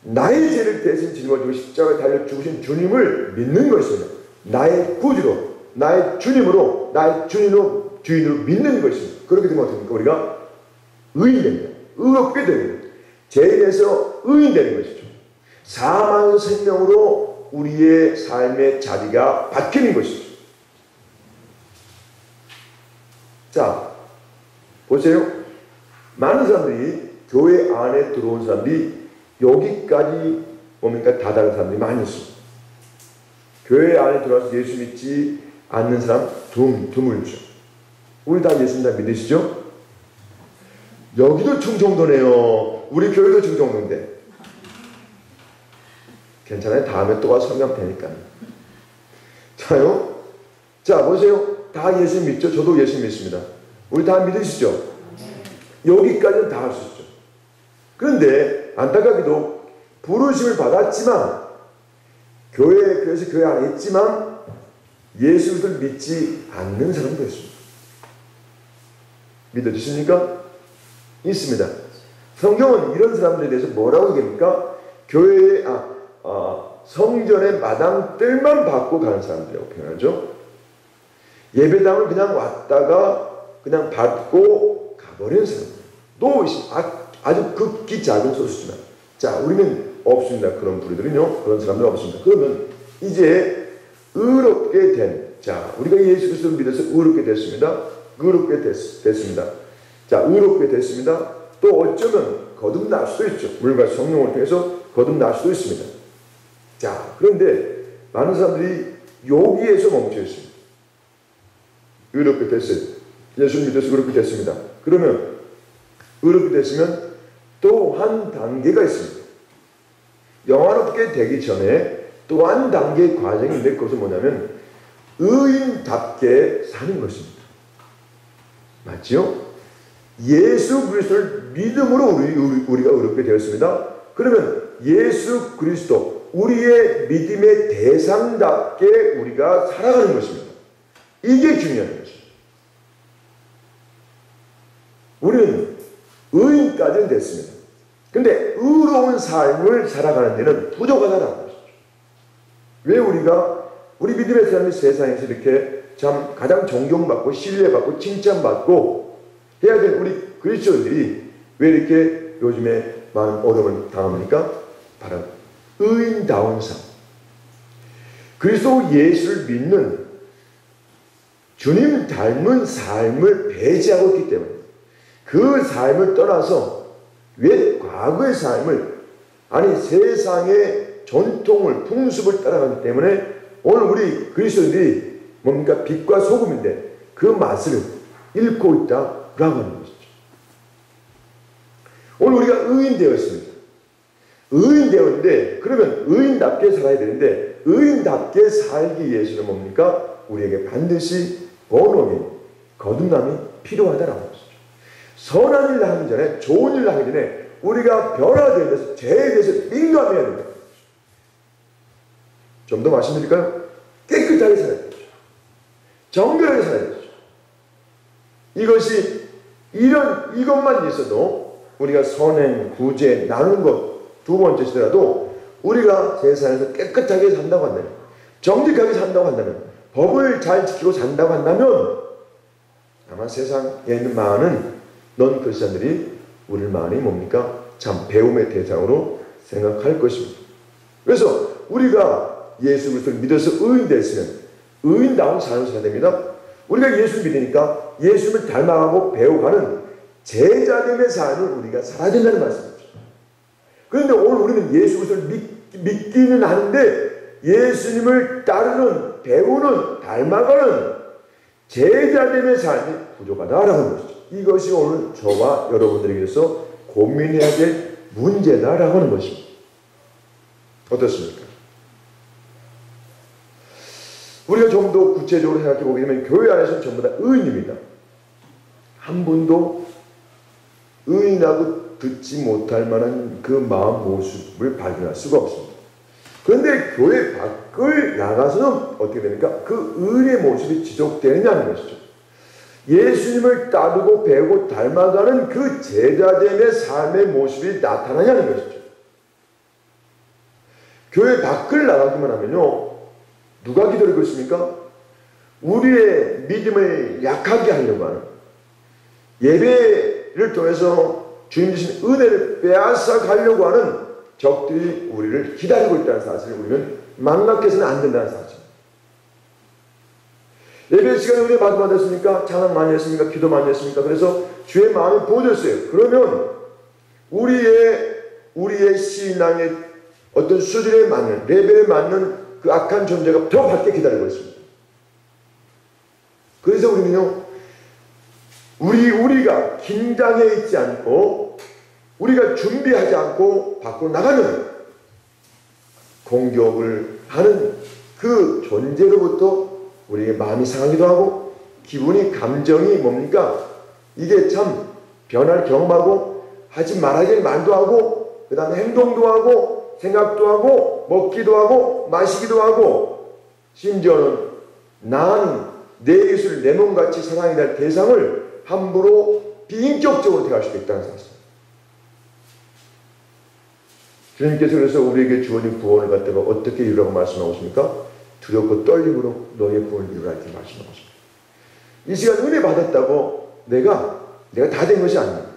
Speaker 1: 나의 죄를 대신 짊어지고 십자가에 달려 죽으신 주님을 믿는 것입니다. 나의 구주로, 나의 주님으로, 나의 주인으로 믿는 것입니다. 그렇게 되면 어떻습니까? 우리가 의인됩니다. 의롭게 됩니다. 죄인에서 의인되는 것이죠. 사망의 생명으로 우리의 삶의 자리가 바뀌는 것이죠. 자, 보세요. 많은 사람들이, 교회 안에 들어온 사람들이 여기까지 다다른 사람들이 많이 있습니다. 교회 안에 들어와서 예수 믿지 않는 사람 드물죠. 우리 다 예수님 다 믿으시죠? 여기도 충청도네요. 우리 교회도 충청도인데. 괜찮아요. 다음에 또 와서 설명 되니까. 자요. 자, 보세요. 다 예수 믿죠? 저도 예수 믿습니다. 우리 다 믿으시죠? 여기까지는 다 할 수 있죠. 그런데 안타깝게도 부르심을 받았지만, 그래서 교회 안에 있지만 예수 그리스도를 믿지 않는 사람도 있습니다. 믿어주십니까? 있습니다. 성경은 이런 사람들에 대해서 뭐라고 얘기합니까? 교회에 성전의 마당들만 받고 가는 사람들이라고 표현하죠. 예배당을 그냥 왔다가 그냥 받고 가버리는 사람들. 또 아주 극히 작은 소수지만, 자, 우리는 없습니다. 그런 부류들은요. 그런 사람들 없습니다. 그러면 이제 의롭게 된, 자, 우리가 예수 그리스도를 믿어서 의롭게 됐습니다. 의롭게 됐습니다. 자, 의롭게 됐습니다. 또 어쩌면 거듭날 수도 있죠. 물과 성령을 통해서 거듭날 수도 있습니다. 자, 그런데 많은 사람들이 여기에서 멈춰 있습니다. 의롭게 됐어요. 예수 믿어서 의롭게 됐습니다. 그러면 의롭게 됐으면 또 한 단계가 있습니다. 영화롭게 되기 전에 또 한 단계의 과정인데 그것은 뭐냐면 의인답게 사는 것입니다. 맞죠? 예수 그리스도를 믿음으로 우리가 의롭게 되었습니다. 그러면 예수 그리스도, 우리의 믿음의 대상답게 우리가 살아가는 것입니다. 이게 중요한 것입니다. 우리는 의인까지는 됐습니다. 근데 의로운 삶을 살아가는 데는 부족하다는 것이죠. 왜 우리 믿음의 사람이 세상에서 이렇게 참 가장 존경받고 신뢰받고 칭찬받고 해야 될 우리 그리스도인들이 왜 이렇게 요즘에 많은 어려움을 당합니까? 바로 의인다운 삶. 그리스도 예수를 믿는 주님 닮은 삶을 배제하고 있기 때문에 그 삶을 떠나서 왜 과거의 삶을, 아니 세상의 전통을, 풍습을 따라가기 때문에 오늘 우리 그리스도인들이 뭡니까? 빛과 소금인데 그 맛을 잃고 있다라고 하는 것이죠. 오늘 우리가 의인 되었습니다. 의인 되었는데 그러면 의인답게 살아야 되는데 의인답게 살기 위해서는 뭡니까? 우리에게 반드시 번영이, 거듭남이 필요하다라는 것이죠. 선한 일을 하기 전에, 좋은 일을 하기 전에 우리가 변화되면서 죄에 대해서 민감해야 된다. 좀 더 말씀드릴까요? 깨끗하게 살아야 되죠. 정결하게 살아야 되죠. 이것만 있어도 우리가 선행, 구제, 나누는 것 두 번째시더라도 우리가 세상에서 깨끗하게 산다고 한다면, 정직하게 산다고 한다면, 법을 잘 지키고 산다고 한다면 아마 세상에 있는 많은 넌 크리스찬들이 우리를 많이 뭡니까? 참 배움의 대상으로 생각할 것입니다. 그래서 우리가 예수 그리스도를 믿어서 의인 됐으면 의인다운 삶을 살아야 됩니다. 우리가 예수를 믿으니까 예수를 닮아가고 배워가는 제자됨의 삶을 우리가 살아야 된다는 말씀이죠. 그런데 오늘 우리는 예수 그리스도를 믿기는 하는데 예수님을 따르는, 배우는, 닮아가는 제자됨의 삶이 부족하다라는 것이죠. 이것이 오늘 저와 여러분들에게서 고민해야 될 문제다라고 하는 것입니다. 어떻습니까? 우리가 좀 더 구체적으로 생각해 보게 되면 교회 안에서는 전부 다 의인입니다. 한 분도 의인하고 듣지 못할 만한 그 마음 모습을 발견할 수가 없습니다. 그런데 교회 밖을 나가서는 어떻게 됩니까? 그 의인의 모습이 지속되느냐는 것이죠. 예수님을 따르고 배우고 닮아가는 그 제자됨의 삶의 모습이 나타나냐는 것이죠. 교회 밖을 나가기만 하면요, 누가 기다리고 있습니까? 우리의 믿음을 약하게 하려고 하는, 예배를 통해서 주님 주신 은혜를 빼앗아 가려고 하는 적들이 우리를 기다리고 있다는 사실을 우리는 망각해서는 안 된다는 사실. 예배 시간에 우리 받았습니까? 찬양 많이 했습니까? 기도 많이 했습니까? 그래서 주의 마음이 부어졌어요. 그러면 우리의 신앙의 어떤 수준에 맞는, 레벨에 맞는 그 악한 존재가 더 밖에 기다리고 있습니다. 그래서 우리는요, 우리가 긴장해 있지 않고, 우리가 준비하지 않고 밖으로 나가면 공격을 하는 그 존재로부터 우리의 마음이 상하기도 하고, 기분이, 감정이 뭡니까? 이게 참 변화를 경험하고, 하지 말아야 될 말도 하고, 그 다음에 행동도 하고, 생각도 하고, 먹기도 하고, 마시기도 하고, 심지어는 나는 내 예수를 내 몸같이 사랑해야 될 대상을 함부로 비인격적으로 대할 수도 있다는 사실. 주님께서 그래서 우리에게 주어진 구원을 갖다가 어떻게 이루라고 말씀하고 있습니까? 두렵고 떨림으로 너의 구원을 이루라 이렇게 말씀하고 있습니다. 이 시간 은혜 받았다고 내가 다 된 것이 아닙니다.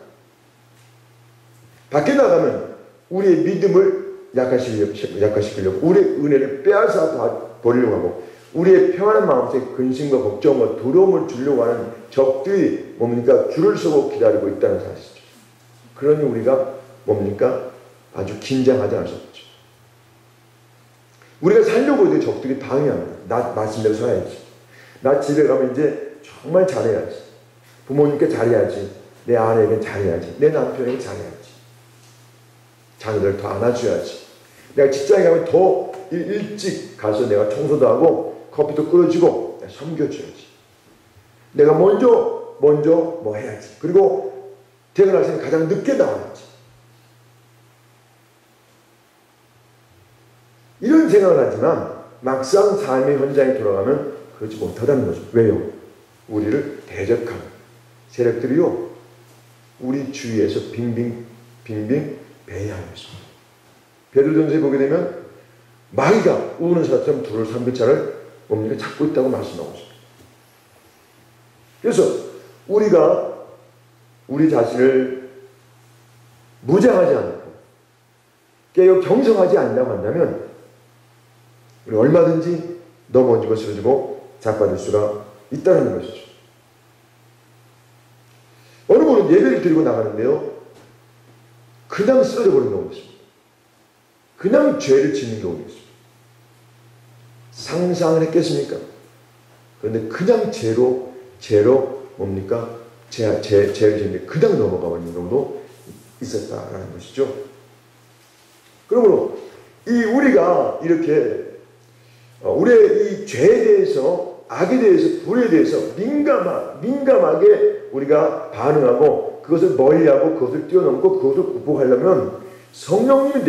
Speaker 1: 밖에 나가면 우리의 믿음을 약화시키려고 우리의 은혜를 빼앗아 버리려고 하고 우리의 평안한 마음속에 근심과 걱정과 두려움을 주려고 하는 적들이 뭡니까? 줄을 서고 기다리고 있다는 사실이죠. 그러니 우리가 뭡니까? 아주 긴장하지 않을 수 없죠. 우리가 살려고 해도 적들이 방해합니다. 나 말씀대로 살아야지. 나 집에 가면 이제 정말 잘해야지. 부모님께 잘해야지. 내 아내에게 잘해야지. 내 남편에게 잘해야지. 자녀들 더 안아줘야지. 내가 직장에 가면 더 일찍 가서 내가 청소도 하고 커피도 끓여주고 내가 섬겨줘야지. 내가 먼저 뭐 해야지. 그리고 퇴근할 때는 가장 늦게 나와야지. 이런 생각을 하지만 막상 삶의 현장에 돌아가면 그렇지 못하다는 거죠. 왜요? 우리를 대적하는 세력들이요 우리 주위에서 빙빙 배회하고 있습니다. 베드로전서에 보게 되면 마귀가 우는 사람처럼 둘을 삼겹살을 뭡니까? 잡고 있다고 말씀하고 있습니다. 그래서 우리가 우리 자신을 무장하지 않고 깨어 경성하지 않는다고 한다면 우리 얼마든지 넘어지고 쓰러지고 자빠질 수가 있다는 것이죠. 어느 분은 예배를 드리고 나가는데요. 그냥 쓰러져 버리는 경우가 있습니다. 그냥 죄를 짓는 경우가 있습니다. 상상을 했겠습니까? 그런데 그냥 죄로 뭡니까? 죄를 짓는데 그냥 넘어가 버리는 경우도 있었다라는 것이죠. 그러므로 우리가 이렇게 우리의 이 죄에 대해서 악에 대해서 불에 대해서 민감하게 우리가 반응하고 그것을 멀리하고 그것을 뛰어넘고 그것을 극복하려면 성령님이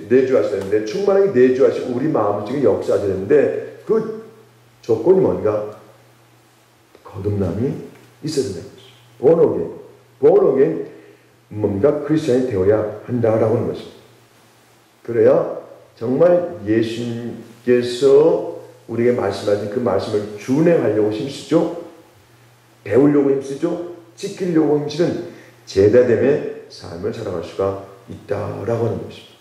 Speaker 1: 내주하셔야 되는데 충만하게 내주하시고 우리 마음속에 역사하셔야 되는데 그 조건이 뭔가? 거듭남이 있어야 된다는 것이죠. 본어게인 뭔가 크리스천이 되어야 한다라고 하는 것입니다. 그래야 정말 예수님께서 우리에게 말씀하신 그 말씀을 준행하려고 힘쓰죠. 배우려고 힘쓰죠. 지키려고 힘쓰는 제자됨의 삶을 살아갈 수가 있다라고 하는 것입니다.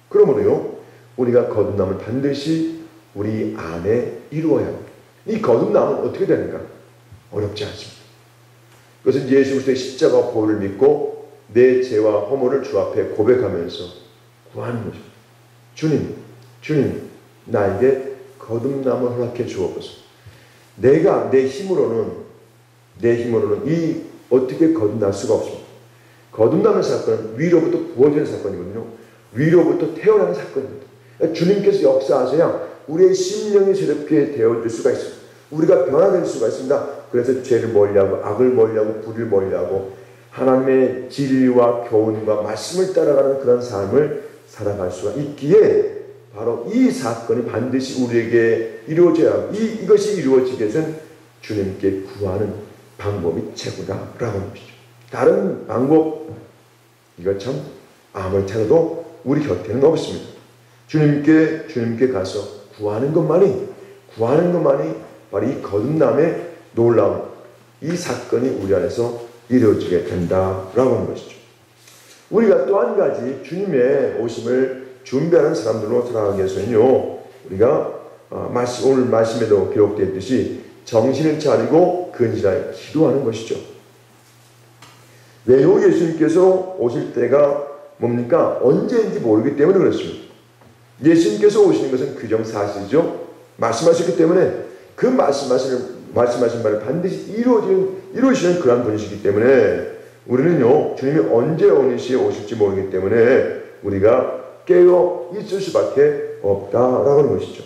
Speaker 1: 그러므로요. 우리가 거듭남을 반드시 우리 안에 이루어야 합니다. 이 거듭남은 어떻게 되는가? 어렵지 않습니다. 그것은 예수 그리스도의 십자가 보혈을 믿고 내 죄와 허물을 주 앞에 고백하면서 구하는 것입니다. 주님, 나에게 거듭남을 허락해 주옵소서. 내가 내 힘으로는 어떻게 거듭날 수가 없습니다. 거듭남의 사건은 위로부터 부어지는 사건이거든요. 위로부터 태어나는 사건입니다. 주님께서 역사하셔야 우리의 심령이 새롭게 되어질 수가 있습니다. 우리가 변화될 수가 있습니다. 그래서 죄를 멀리하고 악을 멀리하고 불을 멀리하고 하나님의 진리와 교훈과 말씀을 따라가는 그런 삶을 살아갈 수가 있기에 바로 이 사건이 반드시 우리에게 이루어져야 하고 이것이 이루어지기 위해서는 주님께 구하는 방법이 최고다라고 하는 것이죠. 다른 방법 이거 참 아무리 찾아도 우리 곁에는 없습니다. 주님께 가서 구하는 것만이 바로 이 거듭남의 놀라운 이 사건이 우리 안에서 이루어지게 된다라고 하는 것이죠. 우리가 또 한 가지 주님의 오심을 준비하는 사람들로 살아가기 위해서는요. 우리가 오늘 말씀에도 기록되어 있듯이 정신을 차리고 근실하여 기도하는 것이죠. 왜요? 예수님께서 오실 때가 뭡니까? 언제인지 모르기 때문에 그렇습니다. 예수님께서 오시는 것은 규정사실이죠. 말씀하셨기 때문에 그 말씀하신 바를 반드시 이루시는 그러한 분이시기 때문에 우리는요, 주님이 언제 어느 시에 오실지 모르기 때문에 우리가 깨어 있을 수밖에 없다라고 하는 것이죠.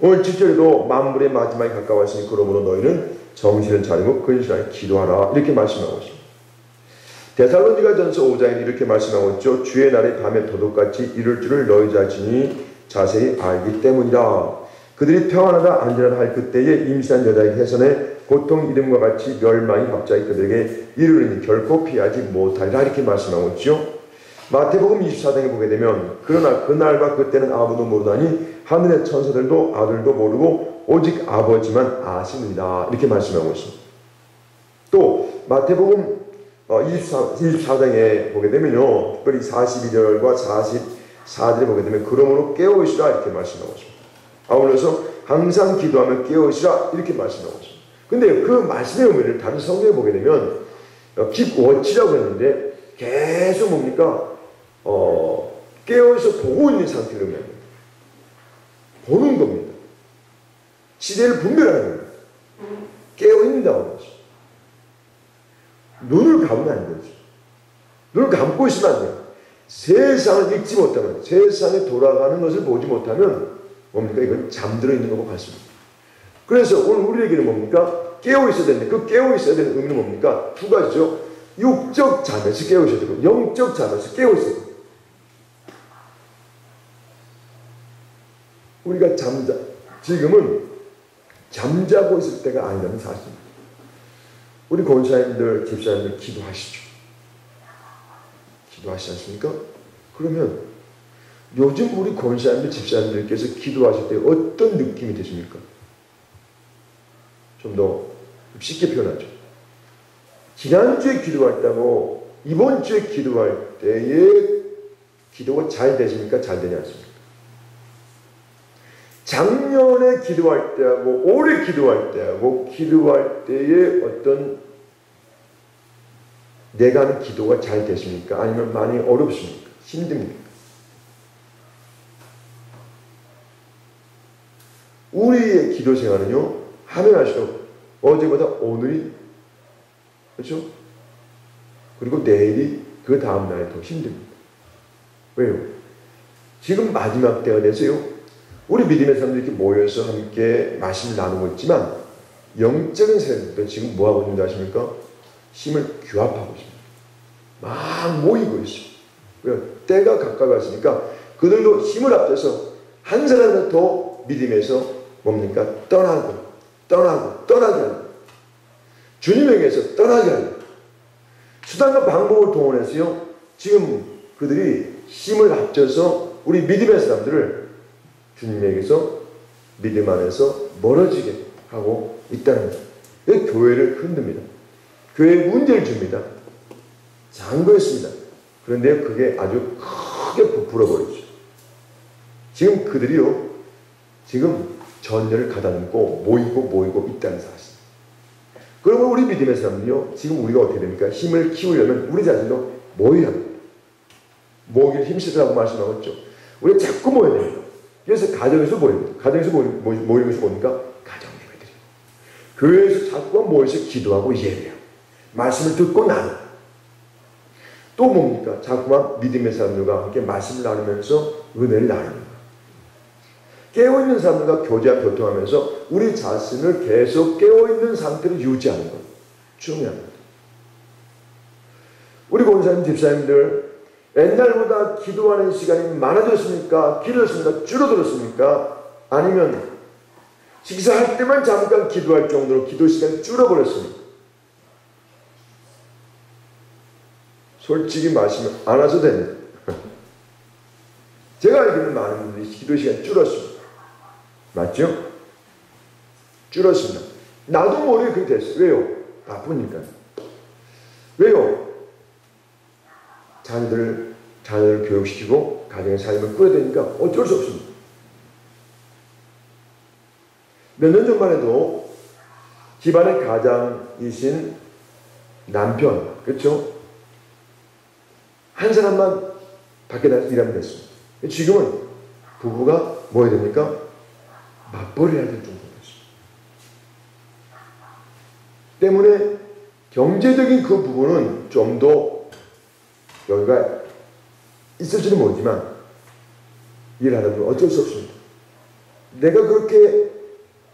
Speaker 1: 오늘 7절에도 만물의 마지막에 가까웠으니 그러므로 너희는 정신을 차리고 근실하여 기도하라 이렇게 말씀하고 있습니다. 데살로니가전서 5장에 이렇게 말씀하고 있죠. 주의 날이 밤에 도둑같이 이룰 줄을 너희 자신이 자세히 알기 때문이라. 그들이 평안하다 안전하다 할 그때에 임신한 여자에게 해선에 고통 이름과 같이 멸망이 갑자기 그들에게 이르르니 결코 피하지 못하리라 이렇게 말씀하고 있죠. 마태복음 24장에 보게 되면 그러나 그날과 그때는 아무도 모르다니 하늘의 천사들도 아들도 모르고 오직 아버지만 아시느니라 이렇게 말씀하고 있습니다. 또 마태복음 24장에 보게 되면요, 특별히 42절과 44절에 보게 되면 그러므로 깨어있으라 이렇게 말씀하고 있습니다. 아울러서 항상 기도하며 깨어있으라 이렇게 말씀하고 있습니다. 근데 그 말씀의 의미를 다른 성경에 보게 되면 keep watch라고 했는데 계속 뭡니까? 깨어있어 보고 있는 상태를 의미합니다. 보는 겁니다. 시대를 분별하는 겁니다. 깨어있는다고 하죠. 눈을 감으면 안 되죠. 눈을 감고 있으면 안 돼요. 세상을 읽지 못하면, 세상에 돌아가는 것을 보지 못하면 뭡니까? 이건 잠들어 있는 거고 같습니다. 그래서 오늘 우리에게는 뭡니까? 깨어 있어야 되는데 그 깨어 있어야 되는 의미는 뭡니까? 두 가지죠. 육적 잠에서 깨어 있어야 되고 영적 잠에서 깨어 있어야 돼요. 우리가 지금은 잠자고 있을 때가 아니라는 사실입니다. 우리 권사님들, 집사님들 기도하시죠. 기도하시지 않습니까? 그러면 요즘 우리 권사님들, 집사님들께서 기도하실 때 어떤 느낌이 드십니까? 좀 더 쉽게 표현하죠. 지난주에 기도할 때하고 이번 주에 기도할 때의 기도가 잘 되십니까? 잘 되지 않습니까? 작년에 기도할 때하고 올해 기도할 때하고 기도할 때의 어떤 내가 하는 기도가 잘 되십니까? 아니면 많이 어렵습니까? 힘듭니까? 우리의 기도 생활은요, 하면 할수록 어제보다 오늘이, 그렇죠? 그리고 내일이 그 다음날이 더 힘듭니다. 왜요? 지금 마지막 때가 돼서요, 우리 믿음의 사람들이 이렇게 모여서 함께 말씀을 나누고 있지만 영적인 세력들도 지금 뭐하고 있는지 아십니까? 힘을 규합하고 있습니다. 막 모이고 있어요. 왜요? 때가 가까이 왔으니까 그들도 힘을 합쳐서 한 사람을 더 믿음에서 뭡니까? 떠나게 하는 주님에게서 떠나게 하는 수단과 방법을 동원해서요, 지금 그들이 힘을 합쳐서 우리 믿음의 사람들을 주님에게서 믿음 안에서 멀어지게 하고 있다는 거예요. 교회를 흔듭니다. 교회에 문제를 줍니다. 장거했습니다. 그런데 그게 아주 크게 부풀어 버리죠. 지금 그들이요, 지금 전열을 가다듬고 모이고 있다는 사실. 그러면 우리 믿음의 사람은요, 지금 우리가 어떻게 됩니까? 힘을 키우려면 우리 자신도 모여야 합니다. 모이기를 힘쓰라고 말씀하고 있죠. 우리가 자꾸 모여야 됩니다. 그래서 가정에서 모입니다. 가정에서 모이는 것이 뭡니까? 가정 예배드리고. 교회에서 자꾸 모여서 기도하고 예배하고. 말씀을 듣고 나누고. 또 뭡니까? 자꾸만 믿음의 사람들과 함께 말씀을 나누면서 은혜를 나누는 거예요. 깨어있는 사람들과 교제와 교통하면서 우리 자신을 계속 깨어있는 상태로 유지하는 것. 중요합니다. 우리 권사님, 집사님들, 옛날보다 기도하는 시간이 많아졌습니까? 길어졌습니까? 줄어들었습니까? 아니면 식사할 때만 잠깐 기도할 정도로 기도 시간이 줄어버렸습니까? 솔직히 말씀을 안 하셔도 됩니다. 제가 알기로는 많은 분들이 기도 시간이 줄었습니다. 맞죠? 줄었습니다. 나도 모르게 그렇게 됐어요. 왜요? 바쁘니까. 왜요? 자녀들을 교육시키고 가정의 삶을 꾸려야 되니까 어쩔 수 없습니다. 몇 년 전만 해도 집안의 가장이신 남편, 그렇죠? 한 사람만 밖에 나가서 일하면 됐습니다. 지금은 부부가 뭐 해야 됩니까? 맞벌이 해야 될 정도가 됐습니다. 때문에 경제적인 그 부분은 좀 더 여기가 있을지는 모르지만 일하다 보면 어쩔 수 없습니다. 내가 그렇게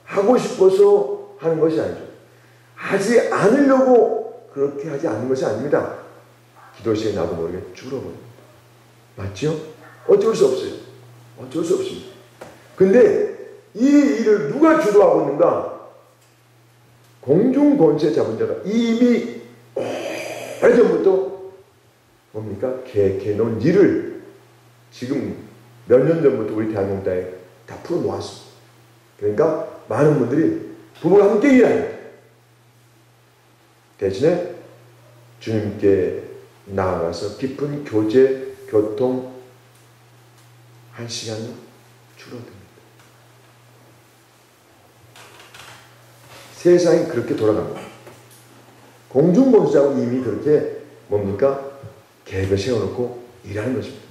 Speaker 1: 하고 싶어서 하는 것이 아니죠. 하지 않으려고 그렇게 하지 않는 것이 아닙니다. 기도 시간이 나도 모르게 줄어버립니다. 맞죠? 어쩔 수 없어요. 어쩔 수 없습니다. 근데 이 일을 누가 주도하고 있는가? 공중 권세 잡은 자가 이미 오래전부터 뭡니까? 계획해 놓은 일을 지금 몇 년 전부터 우리 대한민국 땅에 다 풀어놓았습니다. 그러니까 많은 분들이 부부가 함께 일합니다. 대신에 주님께 나아가서 깊은 교제, 교통 한 시간이 줄어듭니다. 세상이 그렇게 돌아갑니다. 공중권세자고 이미 그렇게 뭡니까? 계획을 세워놓고 일하는 것입니다.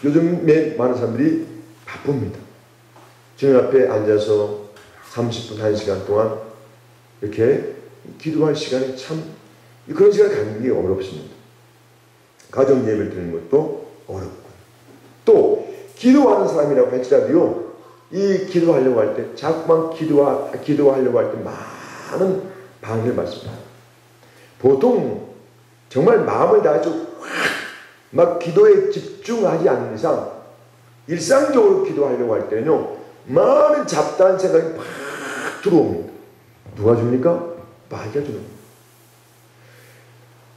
Speaker 1: 요즘에 많은 사람들이 바쁩니다. 주님 앞에 앉아서 30분, 1시간 동안 이렇게 기도할 시간이 참 그런 시간을 갖는 게 어렵습니다. 가정 예배를 드리는 것도 어렵고 또 기도하는 사람이라고 할지라도요 이 기도하려고 할 때 자꾸만 기도하려고 할 때 많은 방해를 받습니다. 보통 정말 마음을 다해서 막 기도에 집중하지 않는 이상 일상적으로 기도하려고 할 때는요 많은 잡다한 생각이 팍 들어옵니다. 누가 줍니까? 마귀가 줍니다.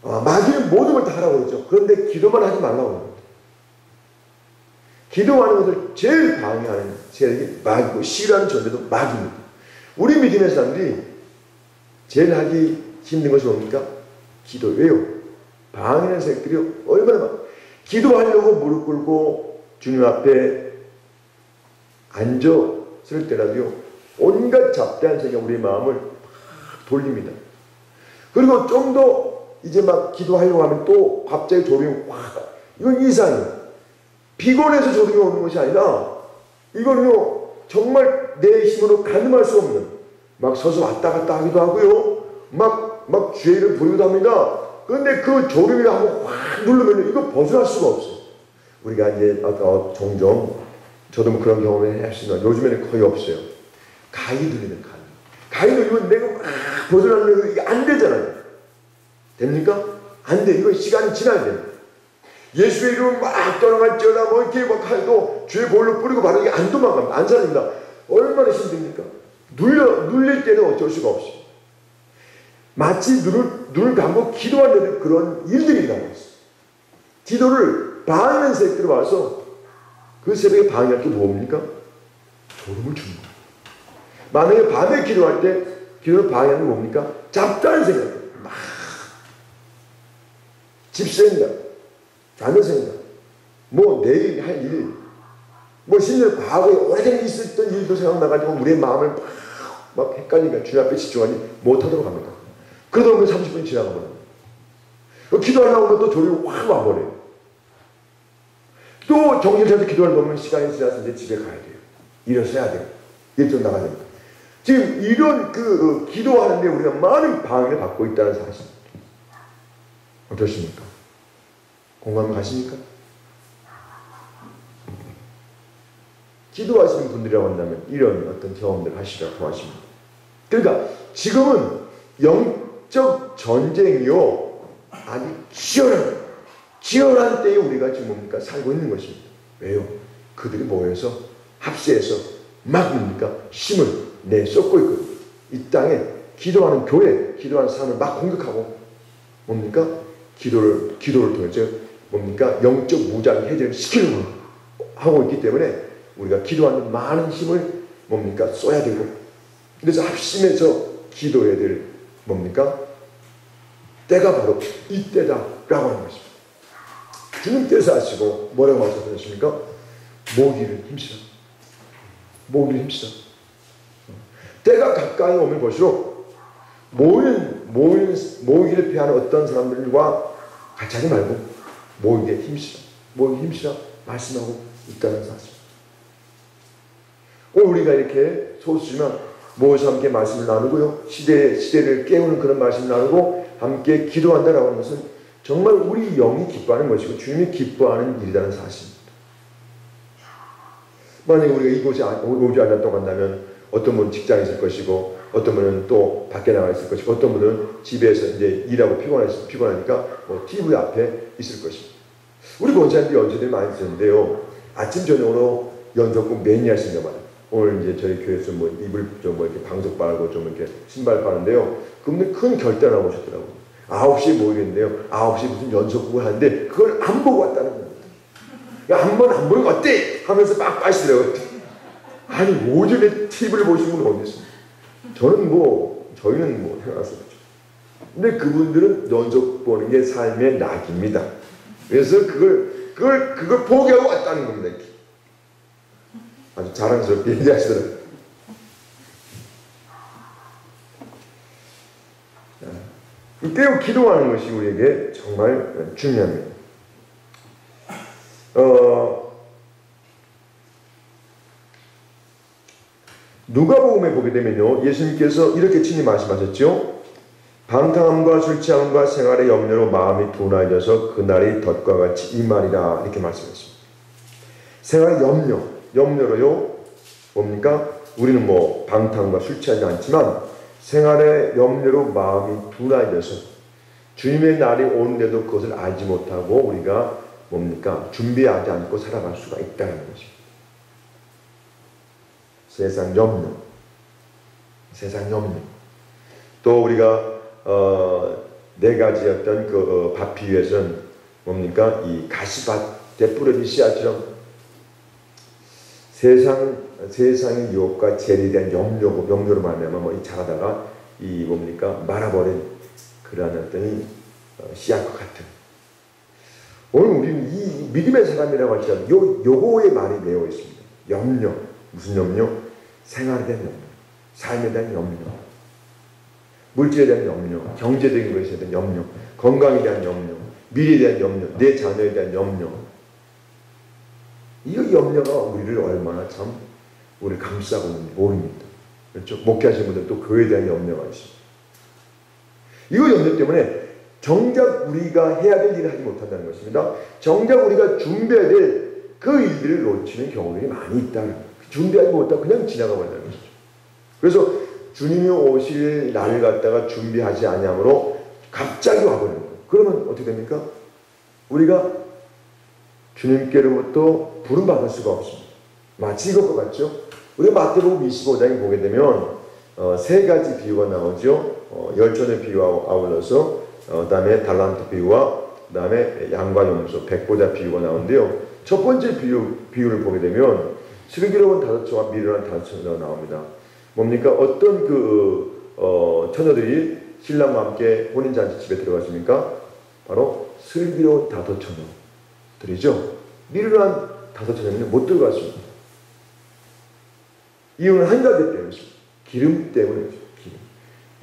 Speaker 1: 마귀는 모든 걸 다 하라고 그러죠. 그런데 기도만 하지 말라고 합니다. 기도하는 것을 제일 방해하는 세력이 마귀고 싫어하는 존재도 마귀입니다. 우리 믿음의 사람들이 제일 하기 힘든 것이 뭡니까? 기도. 왜요? 방해하는 세력들이 얼마나 많아요. 기도하려고 무릎 꿇고 주님 앞에 앉았을 때라도요 온갖 잡다한 생각 우리의 마음을 돌립니다. 그리고 좀 더 이제 막 기도하려고 하면 또 갑자기 조명이 확 이건 이상해요. 피곤해서 조명이 오는 것이 아니라 이거는요 정말 내 힘으로 가늠할 수 없는 막 서서 왔다 갔다 하기도 하고요 막 죄를 부리기도 합니다. 그런데 그 조명이 한번 확 누르면 이거 벗어날 수가 없어요. 우리가 이제 종종 저도 그런 경험을 했습니다. 요즘에는 거의 없어요. 가위 누리는 가위 누리면 내가 막 벗어나려고 이게 안 되잖아요. 됩니까? 안 돼. 이거 시간이 지나야 돼. 예수의 이름을 막 떠나갈지어다 뭐 이렇게 막 해도 죄 볼로 뿌리고 바로 이게 안 도망갑니다. 안 살립니다. 얼마나 힘듭니까? 눌릴 때는 어쩔 수가 없어요. 마치 눈을 감고 기도하려는 그런 일들이 일어나고 있어요. 기도를 방해하는 새끼들이 와서 그 새벽에 방해할 게 뭡니까? 졸음을 주는 거예요. 만약에 밤에 기도할 때 기도를 방해하는 게 뭡니까? 잡다한 생각. 막 집생각, 자녀 생각, 뭐 내일 할 일, 뭐 심지어 과거에 오래전에 있었던 일도 생각나가지고 우리의 마음을 막 헷갈리니까 주님 앞에 집중하지 못하도록 합니다. 그러다 보면 30분이 지나가버려요. 기도하려고 하면 또 졸음이 확 와버려요. 또 정신 차려서 기도를 보면 시간이 지나서 이제 집에 가야 돼요. 일어서야 돼요. 일정 나가야 됩니다. 지금 이런 기도하는데 우리가 많은 방해를 받고 있다는 사실. 어떻습니까? 공감 가십니까? 기도하시는 분들이라고 한다면 이런 어떤 경험들 하시라고 하십니다. 그러니까 지금은 영적 전쟁이요 아주 치열한 때에 우리가 지금 뭡니까? 살고 있는 것입니다. 왜요? 그들이 모여서 합세해서 막 뭡니까? 힘을 내쏟고 있거든요. 이 땅에 기도하는 교회, 기도하는 사람을 막 공격하고 뭡니까? 기도를 통해서 뭡니까? 영적 무장 해제를 시키려고 하고 있기 때문에 우리가 기도하는 많은 힘을 뭡니까? 써야 되고 그래서 합심해서 기도해야 될 뭡니까? 때가 바로 이때다라고 하는 것입니다. 주님께서 하시고 뭐라고 하셨습니까? 모기를 힘쓰라. 모기를 힘쓰라. 때가 가까이 오면 볼수록 모이기를 피하는 어떤 사람들과 같이 하지 말고 모이기에 힘쓰라. 모이기에 힘쓰라 말씀하고 있다는 사실. 오늘 우리가 이렇게 소수지만 모여서 함께 말씀을 나누고요. 시대를 깨우는 그런 말씀을 나누고 함께 기도한다라고 하는 것은 정말 우리 영이 기뻐하는 것이고 주님이 기뻐하는 일이라는 사실입니다. 만약에 우리가 이곳에 오지 않았다고 한다면 어떤 분은 직장에 있을 것이고 어떤 분은 또 밖에 나가 있을 것이고 어떤 분은 집에서 이제 일하고 피곤하니까 뭐 TV 앞에 있을 것입니다. 우리 권사님들이 연주들이 많이 드는데요. 아침 저녁으로 연속곡 매니 하시는 거 말이에요. 오늘 이제 저희 교회에서 뭐 이불 좀 뭐 이렇게 방석 빨고 좀 이렇게 신발 빠는데요. 그분들 큰 결단을 하고 오셨더라고요. 9시에 모이겠는데요. 9시에 무슨 연속극을 하는데 그걸 안 보고 왔다는 겁니다. 야, 한 번 안 보는 거 어때? 하면서 막 빠시더라고요. 아니, 오전에 TV를 보신 분은 어디 있습니까? 저희는 뭐 해놨어. 근데 그분들은 연속 보는 게 삶의 낙입니다. 그래서 그걸 포기하고 왔다는 겁니다. 이렇게. 아주 자랑스럽게 얘기하시더라고요. 이때요, 기도하는 것이 우리에게 정말 중요합니다. 누가복음에 보게 되면요, 예수님께서 이렇게 친히 말씀하셨죠. 방탕함과 술 취함과 생활의 염려로 마음이 둔하여져서 그날이 덫과 같이 임하리라, 이렇게 말씀했습니다. 생활의 염려로요, 뭡니까? 우리는 뭐 방탕과 술 취하지 않지만 생활의 염려로 마음이 둔하여져서 주님의 날이 오는데도 그것을 알지 못하고 우리가 뭡니까? 준비하지 않고 살아갈 수가 있다는 것입니다. 세상 염려. 또 우리가 네 가지 어떤 그 밭 비유에서는 뭡니까? 이 가시밭에 뿌려진 씨앗처럼 세상의 유혹과 재리에 대한 염려로 말미암아 뭐 자라다가 이 뭡니까? 말아버린 그러한 어떤 씨앗과 같은. 오늘 우리는 이 믿음의 사람이라고 할지라도 요거의 말이 매여 있습니다. 염려. 무슨 염려? 생활에 대한 염려, 삶에 대한 염려, 물질에 대한 염려, 경제적인 것에 대한 염려, 건강에 대한 염려, 미래에 대한 염려, 내 자녀에 대한 염려. 이 염려가 우리를 얼마나 참 우리를 감싸고 있는지 모릅니다. 그렇죠? 목회하시는 분들 또 교회에 대한 염려가 있습니다. 이 염려 때문에 정작 우리가 해야 될 일을 하지 못한다는 것입니다. 정작 우리가 준비해야 될 그 일들을 놓치는 경우들이 많이 있다는 거예요. 준비하지 못하고 그냥 지나가 버린다는 것이죠. 그래서 주님이 오실 날을 갖다가 준비하지 않으므로 갑자기 와버리는 거예요. 그러면 어떻게 됩니까? 우리가 주님께로부터 부름받을 수가 없습니다. 마치 이것과 같죠? 우리가 마태복음 25장에 보게 되면 세 가지 비유가 나오죠. 열전의 비유와 아울러서 그 다음에 달란트 비유와 그 다음에 양과 염소, 백보자 비유가 나오는데요. 첫 번째 비유를 보게 되면 슬기로운 5처와 미련한 5처가 나옵니다. 뭡니까? 어떤 처녀들이 신랑과 함께 혼인잔치 집에 들어갔습니까? 바로 슬기로운 5처녀들이죠. 미련한 5처녀는 못 들어갔습니다. 이유는 한 가지 때문이죠. 기름 때문이죠.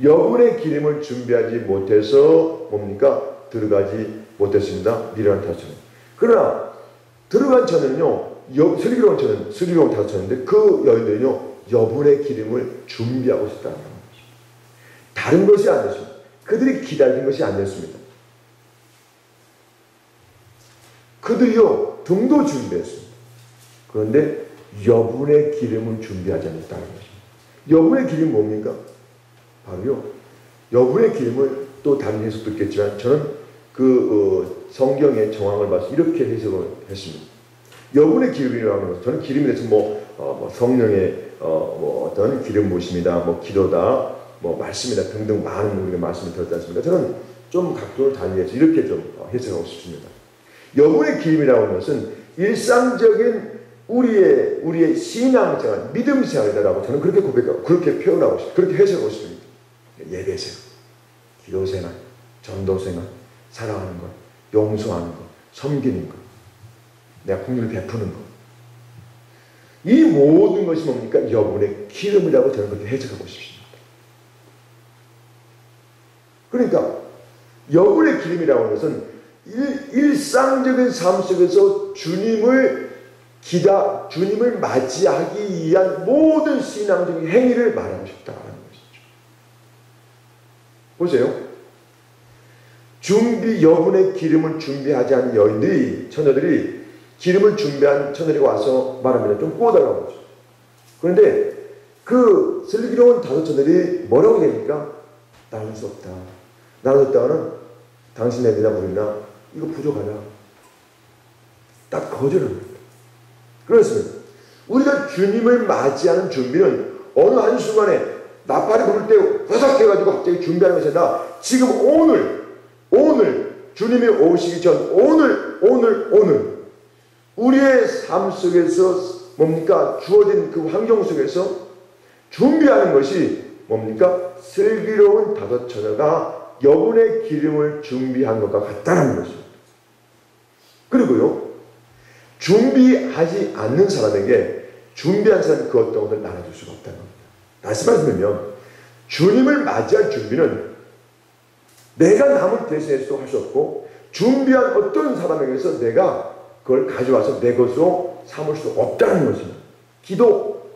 Speaker 1: 여분의 기름을 준비하지 못해서 뭡니까? 들어가지 못했습니다. 미련한 5처녀. 그러나 들어간 처는요, 슬기로운 5처녀인데 그 여인들은요, 여분의 기름을 준비하고 있었다는 것입니다. 다른 것이 안 됐습니다. 그들이 기다린 것이 안 됐습니다. 그들이요, 등도 준비했습니다. 그런데 여분의 기름을 준비하지 않았다는 것입니다. 여분의 기름이 뭡니까? 바로요, 여분의 기름을 또 다른 해석도 있겠지만 저는 성경의 정황을 봐서 이렇게 해석을 했습니다. 여분의 기름이라고 하는 것은 저는 기름에 대해서 성령의 어떤 기름 부으심이다, 기도다, 말씀이다 등등 많은 우리가 말씀을 들었지 않습니까? 저는 좀 각도를 달리해서 이렇게 좀 해석하고 싶습니다. 여분의 기름이라고 하는 것은 일상적인 우리의 신앙생활, 믿음생활이다라고 저는 그렇게 고백하고 그렇게 표현하고 싶습니다. 그렇게 해석하고 싶습니다. 예배생활, 기도생활, 전도생활, 사랑하는 것, 용서하는 것, 섬기는 것, 내가 긍휼을 베푸는 것. 이 모든 것이 뭡니까? 여분의 기름이라고 저는 그렇게 해석하고 싶습니다. 그러니까 여분의 기름이라고 하는 것은 일상적인 삶 속에서 주님을 맞이하기 위한 모든 신앙적인 행위를 말하고 싶다는 것이죠. 보세요. 여분의 기름을 준비하지 않은 처녀들이 기름을 준비한 처녀들이 와서 말합니다. 좀 구워달라고 하죠. 그런데 그 슬기로운 5처녀들이 뭐라고 얘기합니까? 나눌 수 없다. 나눠줬다가는 당신의 애비나 우리나 이거 부족하다. 딱 거절합니다. 그렇습니다. 우리가 주님을 맞이하는 준비는 어느 한순간에 나팔이 부를 때 화삭 해가지고 갑자기 준비하는 것이 아니라 지금 오늘 주님이 오시기 전 오늘 우리의 삶 속에서 뭡니까? 주어진 그 환경 속에서 준비하는 것이 뭡니까? 슬기로운 다섯 처녀가 여분의 기름을 준비한 것과 같다는 것입니다. 그리고요, 준비하지 않는 사람에게 준비한 사람이 그 어떤 것을 나눠줄 수가 없다는 겁니다. 다시 말씀드리면 주님을 맞이할 준비는 내가 남을 대신해서도 할 수 없고 준비한 어떤 사람에게서 내가 그걸 가져와서 내 것으로 삼을 수 없다는 것입니다. 기도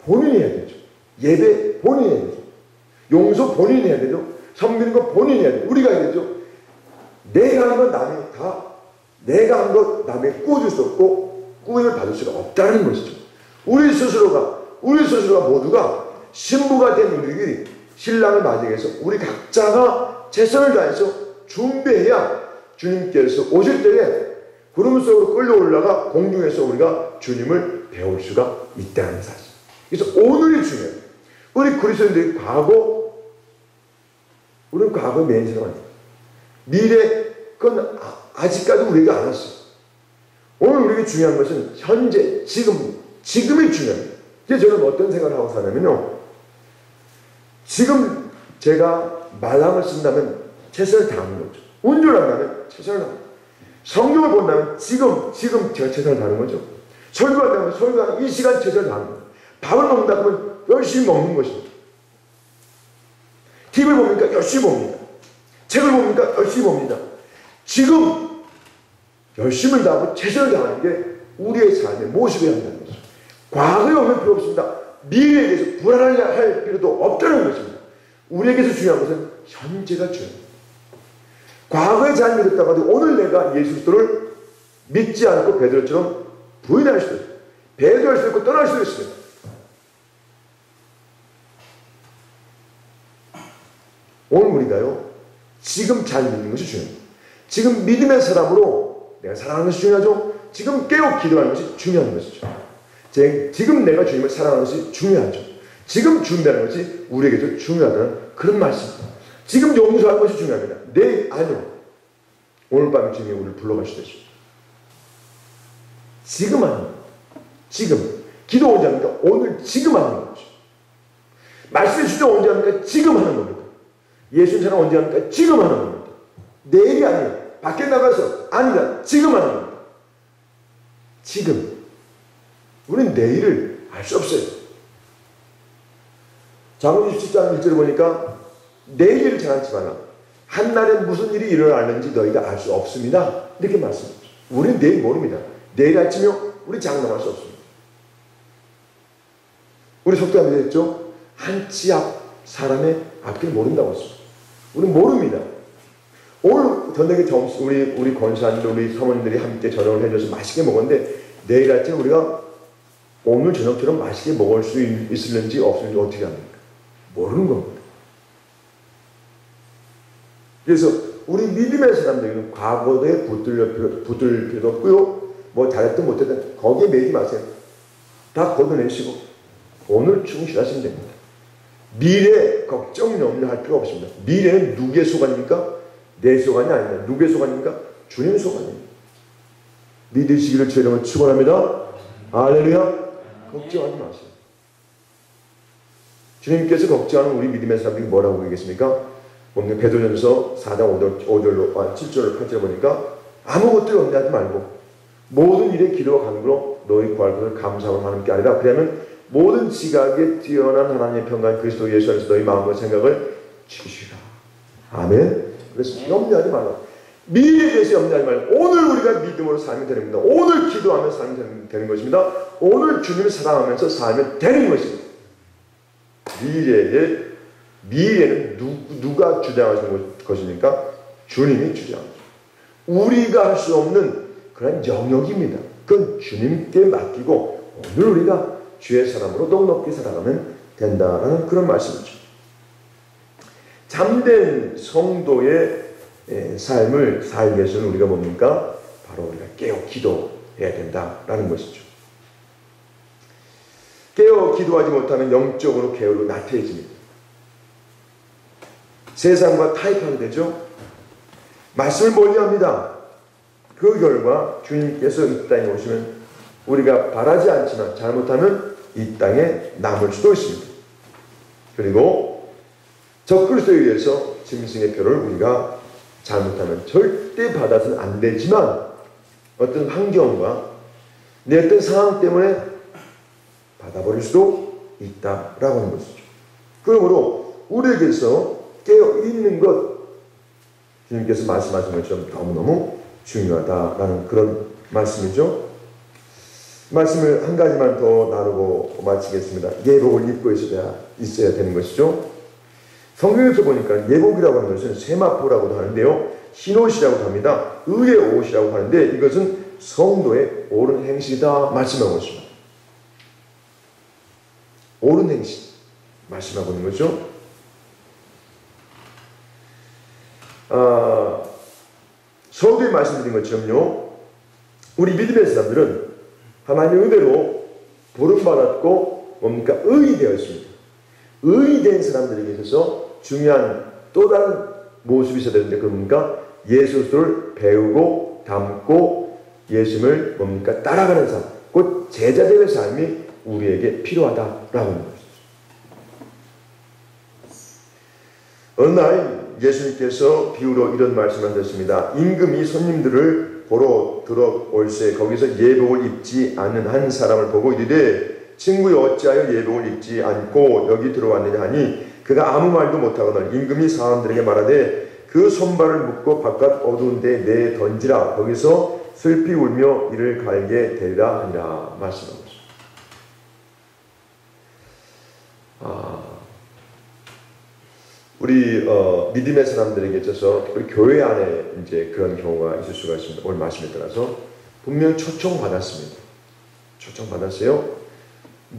Speaker 1: 본인이 해야 되죠. 예배 본인이 해야 되죠. 용서 본인이 해야 되죠. 섬기는 거 본인이 해야 되죠. 우리가 해야 되죠. 내가 한 건 남이 다 내가 한 것 남에게 꾸어줄 수 없고 꾸임을 받을 수가 없다는 것이죠. 우리 스스로가 모두가 신부가 된 우리들이 신랑을 맞이하기 위해서 우리 각자가 최선을 다해서 준비해야 주님께서 오실 때에 구름 속으로 끌려올라가 공중에서 우리가 주님을 배울 수가 있다는 사실. 그래서 오늘이 중요해요. 우리 그리스도인들이 우리는 과거에 매인 사람 아니에요. 미래, 그건 아직까지 우리가 안 왔어요. 오늘 우리에게 중요한 것은 현재, 지금이 중요합니다. 그래서 저는 어떤 생각을 하고 사냐면요. 지금 제가 말랑을 쓴다면 최선을 다하는 거죠. 운전을 한다면 최선을 다하는 거죠. 성경을 본다면 지금 제가 최선을 다하는 거죠. 설교한다면 설교하는 이 시간 최선을 다하는 거죠. 밥을 먹는다 그러면 열심히 먹는 것입니다. TV를 봅니까? 열심히 봅니다. 책을 봅니까? 열심히 봅니다. 지금 열심을 다하고 최선을 다하는 게 우리의 삶의 모습이어야 한다는 것이죠. 과거에 오면 필요 없습니다. 미래에 대해서 불안할 필요도 없다는 것입니다. 우리에게서 중요한 것은 현재가 중요합니다. 과거에 잘 믿었다고 해도 오늘 내가 예수 그리스도를 믿지 않고 베드로처럼 부인할 수도 있고 배도할 수도 있고 떠날 수도 있습니다. 오늘 우리가요, 지금 잘 믿는 것이 중요합니다. 지금 믿음의 사람으로 내가 사랑하는 것이 중요하죠. 지금 깨어 기도하는 것이 중요한 것이죠. 지금 내가 주님을 사랑하는 것이 중요하죠. 지금 준비하는 것이 우리에게도 중요하다는 그런 말씀입니다. 지금 용서하는 것이 중요합니다. 아니요. 오늘 밤에 주님이 우리를 불러갈 수도 있습니다. 지금 하는 겁니다. 지금. 기도 언제 합니까? 오늘 지금 하는 거죠. 말씀의 주제 언제 합니까? 지금 하는 겁니다. 예수님 사랑 언제 합니까? 지금 하는 겁니다. 내일이 아니에요. 밖에 나가서 아니다. 지금 하는 겁니다. 지금. 우리는 내일을 알 수 없어요. 잠언 17장 1절을 보니까 내일을 장하지 말라. 한날에 무슨 일이 일어나는지 너희가 알 수 없습니다. 이렇게 말씀합니다. 우리는 내일 모릅니다. 내일 아침이요? 우리 장담할 수 없습니다. 우리 속담에 됐죠? 한치 앞 사람의 앞길을 모른다고 했습니다. 우리는 모릅니다. 오늘 저녁에 우리 권사님들, 우리 사모님들이 함께 저녁을 해줘서 맛있게 먹었는데 내일 아침 우리가 오늘 저녁처럼 맛있게 먹을 수 있을는지 없을는지 어떻게 합니까? 모르는 겁니다. 그래서 우리 믿음의 사람들은 과거에 붙들 필요도 없고요. 뭐 잘했든 못했든 거기에 매지 마세요. 다 걷어내시고 오늘 충실하시면 됩니다. 미래 걱정 염려할 필요 없습니다. 미래는 누구의 소관입니까? 내 소관이 아닙니다. 누구의 소관입니까? 주님의 소관입니다. 믿으시기를 주 이름으로 축원합니다. 할렐루야. 걱정하지 마세요. 주님께서 걱정하는 우리 믿음의 사람들이 뭐라고 얘기했습니까? 오늘 베드로전서 4장 7절 8절 보니까 아무것도 염려하지 말고 모든 일에 기도와 간구로 너희 구할 것을 감사하고 하는 게 아니라 그러면 모든 지각에 뛰어난 하나님의 평강 그리스도 예수 안에서 너희 마음과 생각을 지키시라. 아멘. 그래서 염려하지 말라. 미래에 대해서 염려하지 말고 오늘 우리가 믿음으로 살면 되는 겁니다. 오늘 기도하면 살면 되는 것입니다. 오늘 주님을 사랑하면서 살면 되는 것입니다. 미래는 누가 주장하시는 것입니까? 주님이 주장합니다. 우리가 할 수 없는 그런 영역입니다. 그건 주님께 맡기고 오늘 우리가 주의 사람으로 넉넉히 살아가면 된다라는 그런 말씀이죠. 참된 성도의 삶을 살기 위해서는 우리가 뭡니까? 바로 우리가 깨어 기도해야 된다라는 것이죠. 깨어 기도하지 못하면 영적으로 게을러 나태해집니다. 세상과 타협하게 되죠. 말씀을 멀리합니다. 그 결과 주님께서 이 땅에 오시면 우리가 바라지 않지만 잘못하면 이 땅에 남을 수도 있습니다. 그리고 적그리스도에 의해서 짐승의 표를 우리가 잘못하면 절대 받아서는 안 되지만 어떤 환경과 내 어떤 상황 때문에 받아버릴 수도 있다라고 하는 것이죠. 그러므로 우리에게서 깨어있는 것, 주님께서 말씀하신 것처럼 너무너무 중요하다라는 그런 말씀이죠. 말씀을 한 가지만 더 나누고 마치겠습니다. 예복을 입고 있어야 되는 것이죠. 성경에서 보니까 예복이라고 하는 것은 세마포라고도 하는데요. 흰옷이라고도 합니다. 의의 옷이라고 하는데 이것은 성도의 옳은 행실이다 말씀하고 있습니다. 옳은 행실 말씀하고 있는 거죠. 서두에 말씀드린 것처럼요. 우리 믿음의 사람들은 하나님의 은혜로 부름받았고 뭡니까? 의이 되었습니다. 의이 된 사람들에게 있어서 중요한 또 다른 모습이 있어야 되는데 그뭡니까? 예수 그리스도를 배우고 닮고 예수님을 뭡니까? 따라가는 삶, 곧 제자되는 삶이 우리에게 필요하다라고 하는 것이죠. 어느 날 예수님께서 비유로 이런 말씀을 하셨습니다. 임금이 손님들을 보러 들어올세 거기서 예복을 입지 않는 한 사람을 보고 이르되 친구여 어찌하여 예복을 입지 않고 여기 들어왔느냐 하니 그가 아무 말도 못하거늘 임금이 사람들에게 말하되 그 손발을 묶고 바깥 어두운 데 내에 던지라 거기서 슬피 울며 이를 갈게 되리라 하니라 말씀하고 있습니다. 우리 믿음의 사람들에게 있어서 특별히 교회 안에 이제 그런 경우가 있을 수가 있습니다. 오늘 말씀에 따라서 분명 초청받았습니다. 초청받았어요.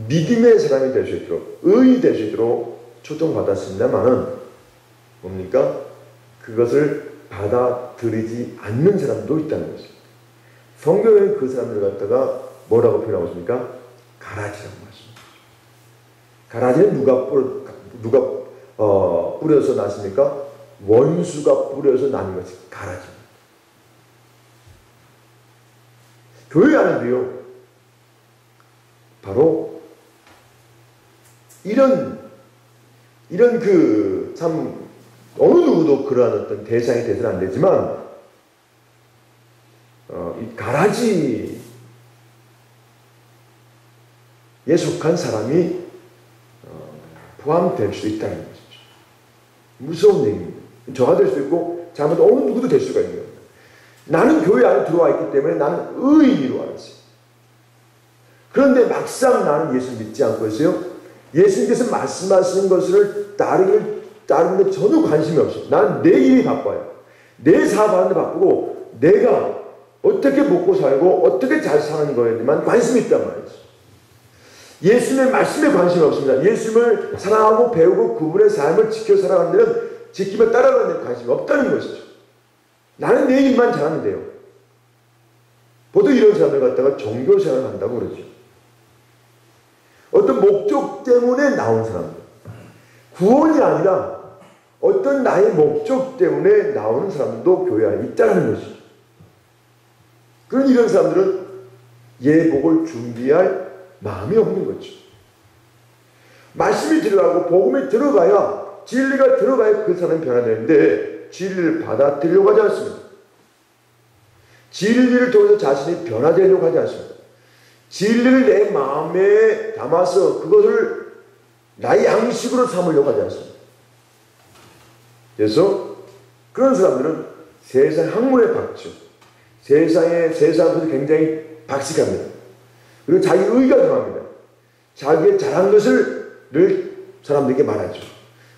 Speaker 1: 믿음의 사람이 될 수 있도록 의이 될 수 있도록 초청받았습니다만은 뭡니까? 그것을 받아들이지 않는 사람도 있다는 것입니다. 성경에 그 사람들 갖다가 뭐라고 표현하고 있습니까? 가라지라고 말씀합니다. 가라지는 누가 뿌려서 났습니까? 원수가 뿌려서 난 것이 가라지입니다. 교회 안에도요, 바로 이런 참 어느 누구도 그러한 어떤 대상이 되서는 안 되지만 이 가라지에 속한 사람이 포함될 수 있다는 것이죠. 무서운 얘기입니다. 저가 될 수 있고 잘못 어느 누구도 될 수가 있는 겁니다. 나는 교회 안에 들어와 있기 때문에 나는 의인으로 알았어요. 그런데 막상 나는 예수 믿지 않고 있어요. 예수님께서 말씀하시는 것을 따르는데 전혀 관심이 없어요. 나는 내 일이 바빠요. 내 사업하는데 바쁘고 내가 어떻게 먹고 살고 어떻게 잘 사는 거에만 관심이 있단 말이죠. 예수님의 말씀에 관심이 없습니다. 예수님을 사랑하고 배우고 그분의 삶을 지켜 살아가는 데는 지키며 따라가는 데는 관심이 없다는 것이죠. 나는 내 일만 잘하면 돼요. 보통 이런 사람들 갖다가 종교생활을 한다고 그러죠. 어떤 목적 때문에 나온 사람들. 구원이 아니라 어떤 나의 목적 때문에 나오는 사람도 교회 안에 있다는 것이죠. 그런 이런 사람들은 예복을 준비할 마음이 없는 거죠. 말씀이 들어가고 복음이 들어가야 진리가 들어가야 그 사람이 변화되는데 진리를 받아들이려고 하지 않습니다. 진리를 통해서 자신이 변화되려고 하지 않습니다. 진리를 내 마음에 담아서 그것을 나의 양식으로 삼으려고 하지 않습니다. 그래서 그런 사람들은 세상 학문에 박죠. 세상에서 굉장히 박식합니다. 그리고 자기 의가 강합니다. 자기의 잘한 것을 늘 사람들에게 말하죠.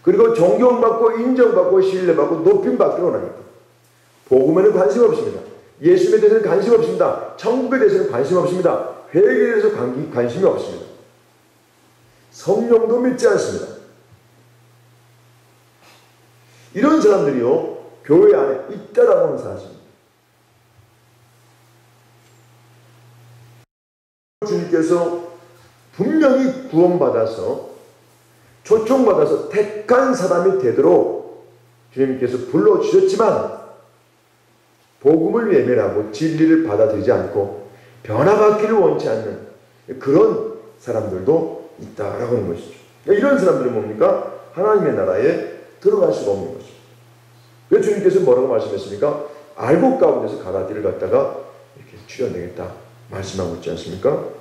Speaker 1: 그리고 존경받고 인정받고 신뢰받고 높임받기를 원합니다. 복음에는 관심 없습니다. 예수님에 대해서는 관심 없습니다. 천국에 대해서는 관심 없습니다. 회개에 대해서 관심이 없습니다. 성령도 믿지 않습니다. 이런 사람들이요 교회 안에 있다라고 하는 사실입니다. 주님께서 분명히 구원받아서 초청받아서 택한 사람이 되도록 주님께서 불러주셨지만 복음을 외면하고 진리를 받아들이지 않고 변화받기를 원치 않는 그런 사람들도 있다라고 하는 것이죠. 이런 사람들은 뭡니까? 하나님의 나라에 들어갈 수가 없는 것이죠. 왜 주님께서 뭐라고 말씀했습니까? 알곡 가운데서 가라지를 갖다가 이렇게 출현되겠다 말씀하고 있지 않습니까?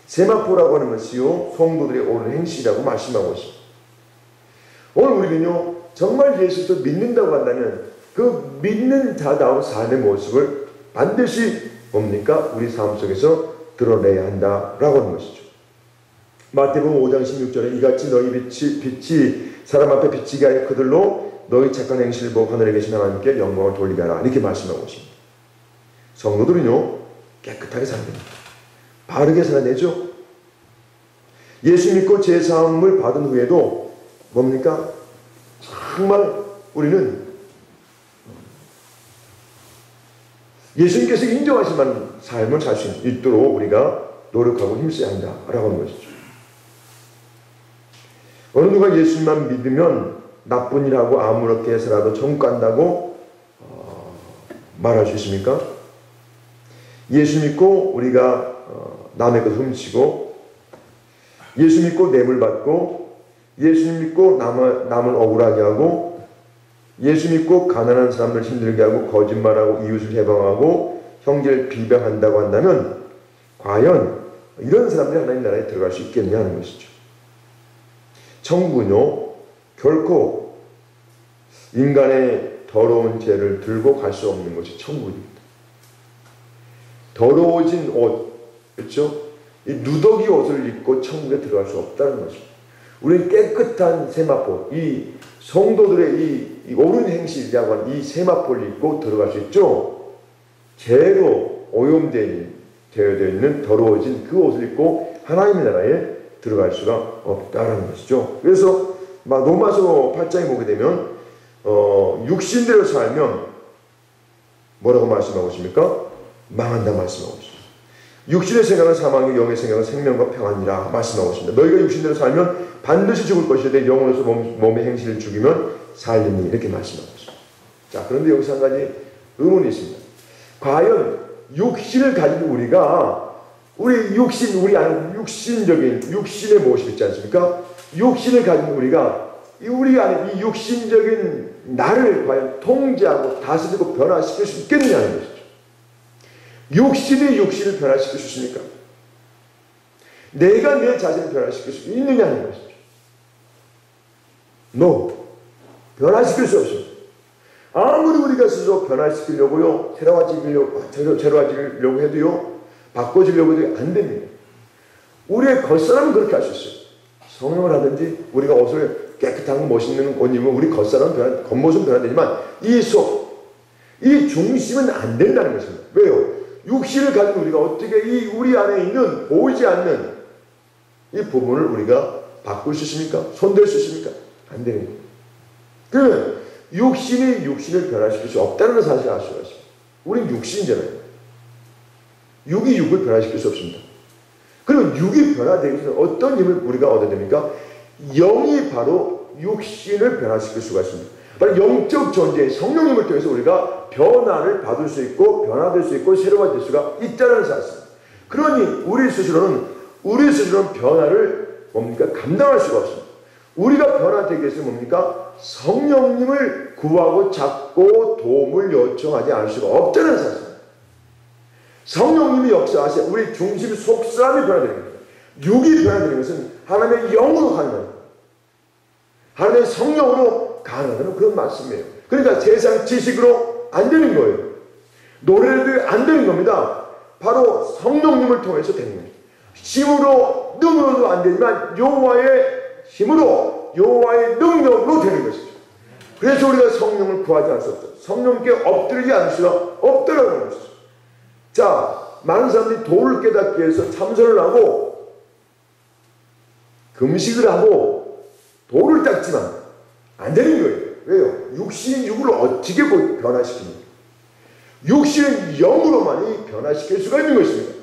Speaker 1: 세마포라고 하는 것이요, 성도들의 옳은 행실이라고 말씀하고 있습니다. 오늘 우리는요, 정말 예수를 믿는다고 한다면 그 믿는 자다운 삶의 모습을 반드시 뭡니까? 우리 삶 속에서 드러내야 한다라고 하는 것이죠. 마태복음 5장 16절에 이같이 너희 빛이 사람 앞에 비치게 하여 그들로 너희 착한 행실을 보고 하늘에 계신 하나님께 영광을 돌리게 하라 이렇게 말씀하고 있습니다. 성도들은요, 깨끗하게 살아야 됩니다. 바르게 살아야 되죠. 예수 믿고 제사함을 받은 후에도 뭡니까? 정말 우리는 예수님께서 인정하실 만한 삶을 살 수 있도록 우리가 노력하고 힘써야 한다라고 하는 것이죠. 어느 누가 예수님만 믿으면 나쁜 일하고 아무렇게 해서라도 천국 간다고 말할 수 있습니까? 예수 믿고 우리가 남의 것 훔치고 예수 믿고 뇌물 받고 예수 믿고 남을 억울하게 하고 예수 믿고 가난한 사람들 힘들게 하고 거짓말하고 이웃을 해방하고 형제를 비방한다고 한다면 과연 이런 사람들이 하나님 나라에 들어갈 수 있겠냐 하는 것이죠. 천국은요, 결코 인간의 더러운 죄를 들고 갈 수 없는 것이 천국입니다. 더러워진 옷, 그렇죠? 이 누더기 옷을 입고 천국에 들어갈 수 없다는 것입니다. 우리는 깨끗한 세마포, 이 성도들의 이 옳은 행실이라고 하는 이 세마포를 입고 들어갈 수 있죠. 죄로 오염되어 있는 더러워진 그 옷을 입고 하나님의 나라에 들어갈 수가 없다는 것이죠. 그래서 로마서 8장에 보게 되면 육신대로 살면 뭐라고 말씀하고 있습니까? 망한다 말씀하고 있습니다. 육신의 생각은 사망이요 영의 생각은 생명과 평안이라 말씀하고 있습니다. 너희가 육신대로 살면 반드시 죽을 것이되 영으로서 몸의 행실을 죽이면 살리니 이렇게 말씀하고 있습니다. 자, 그런데 여기서 한 가지 의문이 있습니다. 과연 육신을 가진 우리가 우리 안에 육신적인 육신의 모습 있지 않습니까? 육신을 가진 우리가 우리 안에 이 육신적인 나를 과연 통제하고 다스리고 변화시킬 수 있겠느냐는 것이죠. 육신이 육신을 변화시킬 수 있습니까? 내가 내 자신을 변화시킬 수 있느냐는 것이죠. No. 변화시킬 수 없습니다. 아무리 우리가 스스로 변화시키려고요, 새로워지려고 해도요, 바꿔지려고 해도 안 됩니다. 우리의 겉사람은 그렇게 할 수 있어요. 성형을 하든지 우리가 옷을 깨끗한 거 멋있는 옷 입으면 우리 겉모습은 변화되지만 이 속, 이 중심은 안 된다는 것입니다. 왜요? 육신을 가진 우리가 어떻게 이 우리 안에 있는 보이지 않는 이 부분을 우리가 바꿀 수 있습니까? 손댈 수 있습니까? 안 되는 거예요. 그러면 육신이 육신을 변화시킬 수 없다는 사실을 알 수가 있습니다. 우린 육신이잖아요. 육이 육을 변화시킬 수 없습니다. 그리고 육이 변화되기 위해서 어떤 힘을 우리가 얻어야 됩니까? 영이 바로 육신을 변화시킬 수가 있습니다. 바로 영적 존재의 성령님을 통해서 우리가 변화를 받을 수 있고 변화될 수 있고 새로워질 수가 있다는 사실입니다. 그러니 우리 스스로는 변화를 뭡니까? 감당할 수가 없습니다. 우리가 변화되기 위해서 뭡니까? 성령님을 구하고 찾고 도움을 요청하지 않을 수가 없다는 사실입니다. 성령님이 역사하셔 우리 중심 속사람이 변화되는 겁니다. 육이 변화되는 것은 하나님의 영으로 가능합니다. 하나님의 성령으로 가능한 그런 말씀이에요. 그러니까 세상 지식으로 안 되는 거예요. 노래도 안 되는 겁니다. 바로 성령님을 통해서 되는 겁니다. 힘으로 능으로도 안 되지만 여호와의 힘으로 여호와의 능력으로 되는 것이죠. 그래서 우리가 성령을 구하지 않을 수 없다. 성령께 엎드리지 않을 수가 없다는 것이죠. 자, 많은 사람들이 도를 깨닫기 위해서 참선을 하고 금식을 하고 도를 닦지만 안 되는 거예요. 왜요? 육신이 육을 어떻게 변화시킵니까? 육신은 영으로만이 변화시킬 수가 있는 것입니다.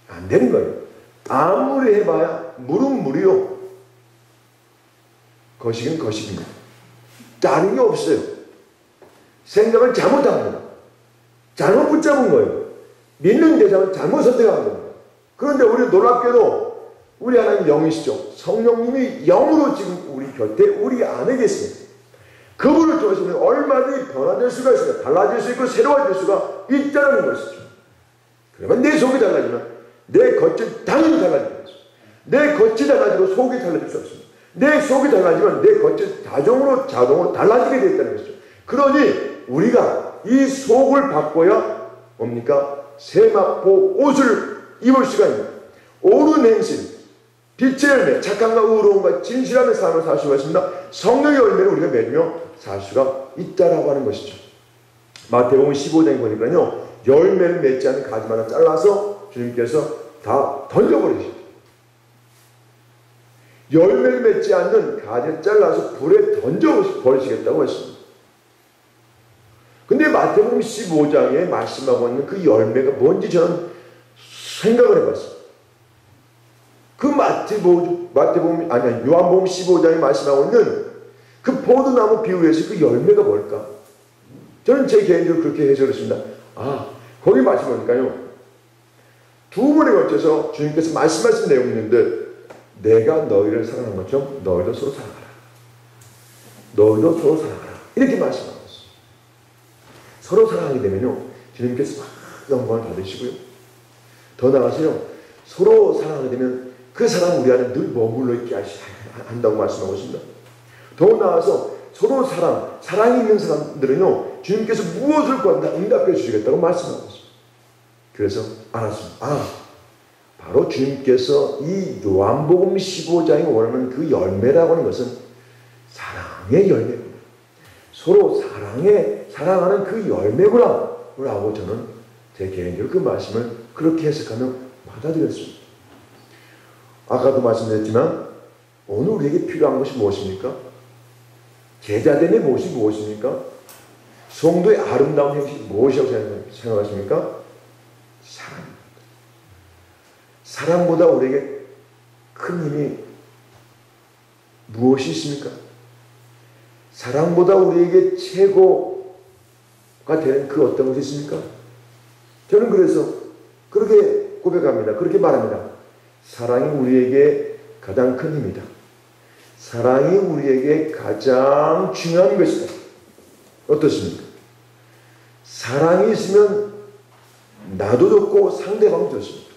Speaker 1: 안 되는 거예요. 아무리 해봐야 물은 물이요, 거식은 거식입니다. 다른 게 없어요. 생각을 잘못한 겁니다. 잘못 붙잡은 거예요. 믿는 대상을 잘못 선택한 겁니다. 그런데 우리 놀랍게도 우리 하나님 영이시죠. 성령님이 영으로 지금 우리 곁에 우리 안에 계십니다. 그분을 통해서 우리는 얼마든지 변화될 수가 있습니다. 달라질 수 있고 새로워질 수가 있다는 것이죠. 그러면 내 속이 달라지면 내 겉이 당연히 달라질 것이죠. 내 겉이 달라지고 속이 달라질 수 없습니다. 내 속이 달라지면 내 겉이 자동으로 달라지게 되었다는 것이죠. 그러니 우리가 이 속을 바꿔야 뭡니까? 세마포 옷을 입을 수가 있는 옳은 행실, 빛의 열매, 착함과 의로움과 진실함의 삶을 살 수가 있습니다. 성령의 열매를 우리가 맺으며 살 수가 있다라고 하는 것이죠. 마태복음 15장에 보니까요, 열매를 맺지 않은 가지마다 잘라서 주님께서 다 던져버리십니다. 열매를 맺지 않는 가지를 잘라서 불에 던져버리시겠다고 했습니다. 근데 마태복음 15장에 말씀하고 있는 그 열매가 뭔지 저는 생각을 해봤습니다. 그 요한복음 15장에 말씀하고 있는 그 포도나무 비유에서 그 열매가 뭘까? 저는 제 개인적으로 그렇게 해석했습니다. 거기 말씀하니까요, 두 번에 걸쳐서 주님께서 말씀하신 내용이 있는데, 내가 너희를 사랑한 것처럼 너희도 서로 사랑하라. 너희도 서로 사랑하라. 이렇게 말씀하고 있어요. 서로 사랑하게 되면요, 주님께서 막 영광을 받으시고요. 더 나아가서요, 서로 사랑하게 되면 그 사람 우리 안에 늘 머물러 있게 한다고 말씀하고 있습니다. 더 나아가서 서로 사랑이 있는 사람들은요, 주님께서 무엇을 구한다 응답해 주시겠다고 말씀하고 있습니다. 그래서 알았습니다. 바로 주님께서 이 요한복음 15장에 원하는 그 열매라고 하는 것은 사랑의 열매구나. 서로 사랑하는 그 열매구나 라고 저는 제 개인적으로 그 말씀을 그렇게 해석하며 받아들였습니다. 아까도 말씀드렸지만 오늘 우리에게 필요한 것이 무엇입니까? 제자됨의 모습이 무엇입니까? 성도의 아름다운 행실이 무엇이라고 생각하십니까? 사랑입니다. 사랑보다 우리에게 큰 힘이 무엇이 있습니까? 사랑보다 우리에게 최고가 되는 그 어떤 것이 있습니까? 저는 그래서 그렇게 고백합니다. 그렇게 말합니다. 사랑이 우리에게 가장 큰 힘이다. 사랑이 우리에게 가장 중요한 것이다. 어떻습니까? 사랑이 있으면 나도 좋고 상대방도 좋습니다.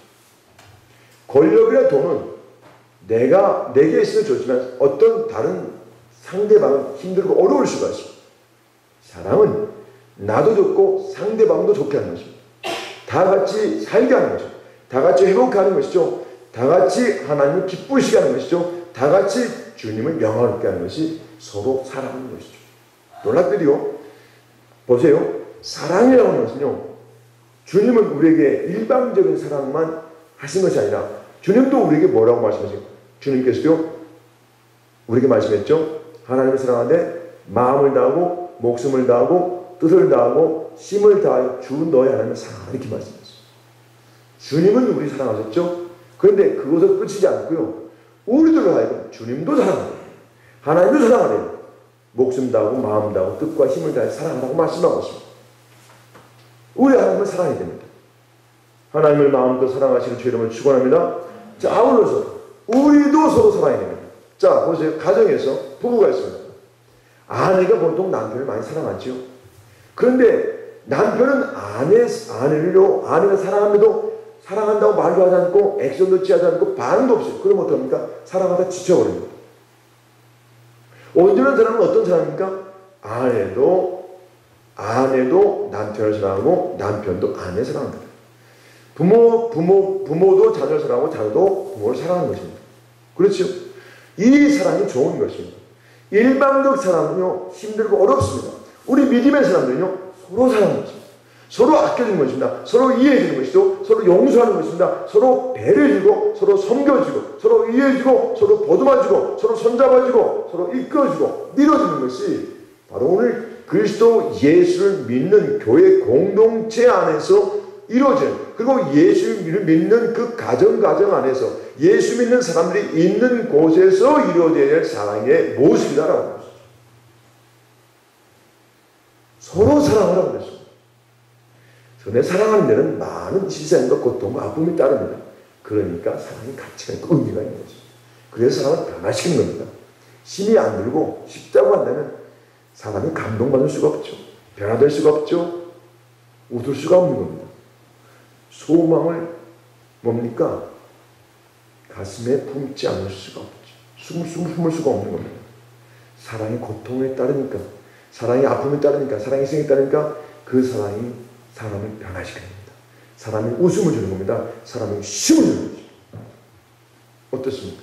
Speaker 1: 권력이나 돈은 내게 있으면 좋지만 어떤 다른 상대방은 힘들고 어려울 수가 있습니다. 사랑은 나도 좋고 상대방도 좋게 하는 것입니다. 다 같이 살게 하는 것이죠. 다 같이 회복하는 것이죠. 다 같이 하나님을 기쁘시게 하는 것이죠. 다 같이 주님을 영화롭게 하는 것이 서로 사랑하는 것이죠. 놀랍게도요, 보세요. 사랑이라고 하는 것은요, 주님은 우리에게 일방적인 사랑만 하신 것이 아니라 주님도 우리에게 뭐라고 말씀하십니까? 주님께서도 우리에게 말씀했죠. 하나님을 사랑하되 마음을 다하고 목숨을 다하고 뜻을 다하고 힘을 다하여 주 너의 하나님을 사랑하라. 이렇게 말씀하셨어요. 주님은 우리 사랑하셨죠. 그런데 그것을 끝이지 않고요, 우리들로 하여금 주님도 사랑하래요. 하나님도 사랑하래요. 목숨 다하고 마음 다하고 뜻과 힘을 다해 사랑하라고 말씀하고 있습니다. 우리 하나님을 사랑해야 됩니다. 하나님을 마음껏 사랑하시는 주 이름을 축원합니다. 자, 아울러서 우리도 서로 사랑해야 됩니다. 자, 보세요. 가정에서 부부가 있습니다. 아내가 보통 남편을 많이 사랑하지요. 그런데 남편은 아내가 사랑함에도 사랑한다고 말도 하지 않고 액션도 취하지 않고 반응도 없어요. 그러면 어떡합니까? 사랑하다 지쳐버립니다. 온전한 사람은 어떤 사람입니까? 아내도 남편을 사랑하고 남편도 아내를 사랑합니다. 부모도 자녀를 사랑하고 자녀도 부모를 사랑하는 것입니다. 그렇죠? 이 사랑이 좋은 것입니다. 일방적 사랑은요, 힘들고 어렵습니다. 우리 믿음의 사람들은요, 서로 사랑하는 것입니다. 서로 아껴주는 것입니다. 서로 이해해주는 것이죠. 서로 용서하는 것입니다. 서로 배려해주고, 서로 섬겨주고, 서로 이해해주고, 서로 보듬어주고, 서로 손잡아주고, 서로 이끌어주고, 밀어주는 것이 바로 오늘 그리스도 예수를 믿는 교회 공동체 안에서 이루어져요. 그리고 예수를 믿는 그 가정 안에서 예수 믿는 사람들이 있는 곳에서 이루어져야 될 사랑의 모습이다라고 그랬어요. 서로 사랑하라고 그랬어요. 전에 사랑하는 데는 많은 희생과 고통과 아픔이 따릅니다. 그러니까 사랑이 가치가 있고 의미가 있는 거죠. 그래서 사랑을 변화시키는 겁니다. 힘이 안 들고 쉽다고 한다면 사람이 감동받을 수가 없죠. 변화될 수가 없죠. 웃을 수가 없는 겁니다. 소망을 뭡니까? 가슴에 품지 않을 수가 없죠. 숨을 수가 없는 겁니다. 사랑의 고통에 따르니까, 사랑의 아픔에 따르니까, 사랑의 희생에 따르니까 그 사랑이 사람을 변화시키는 겁니다. 사람이 웃음을 주는 겁니다. 사람이 힘을 주는 거죠. 어떻습니까?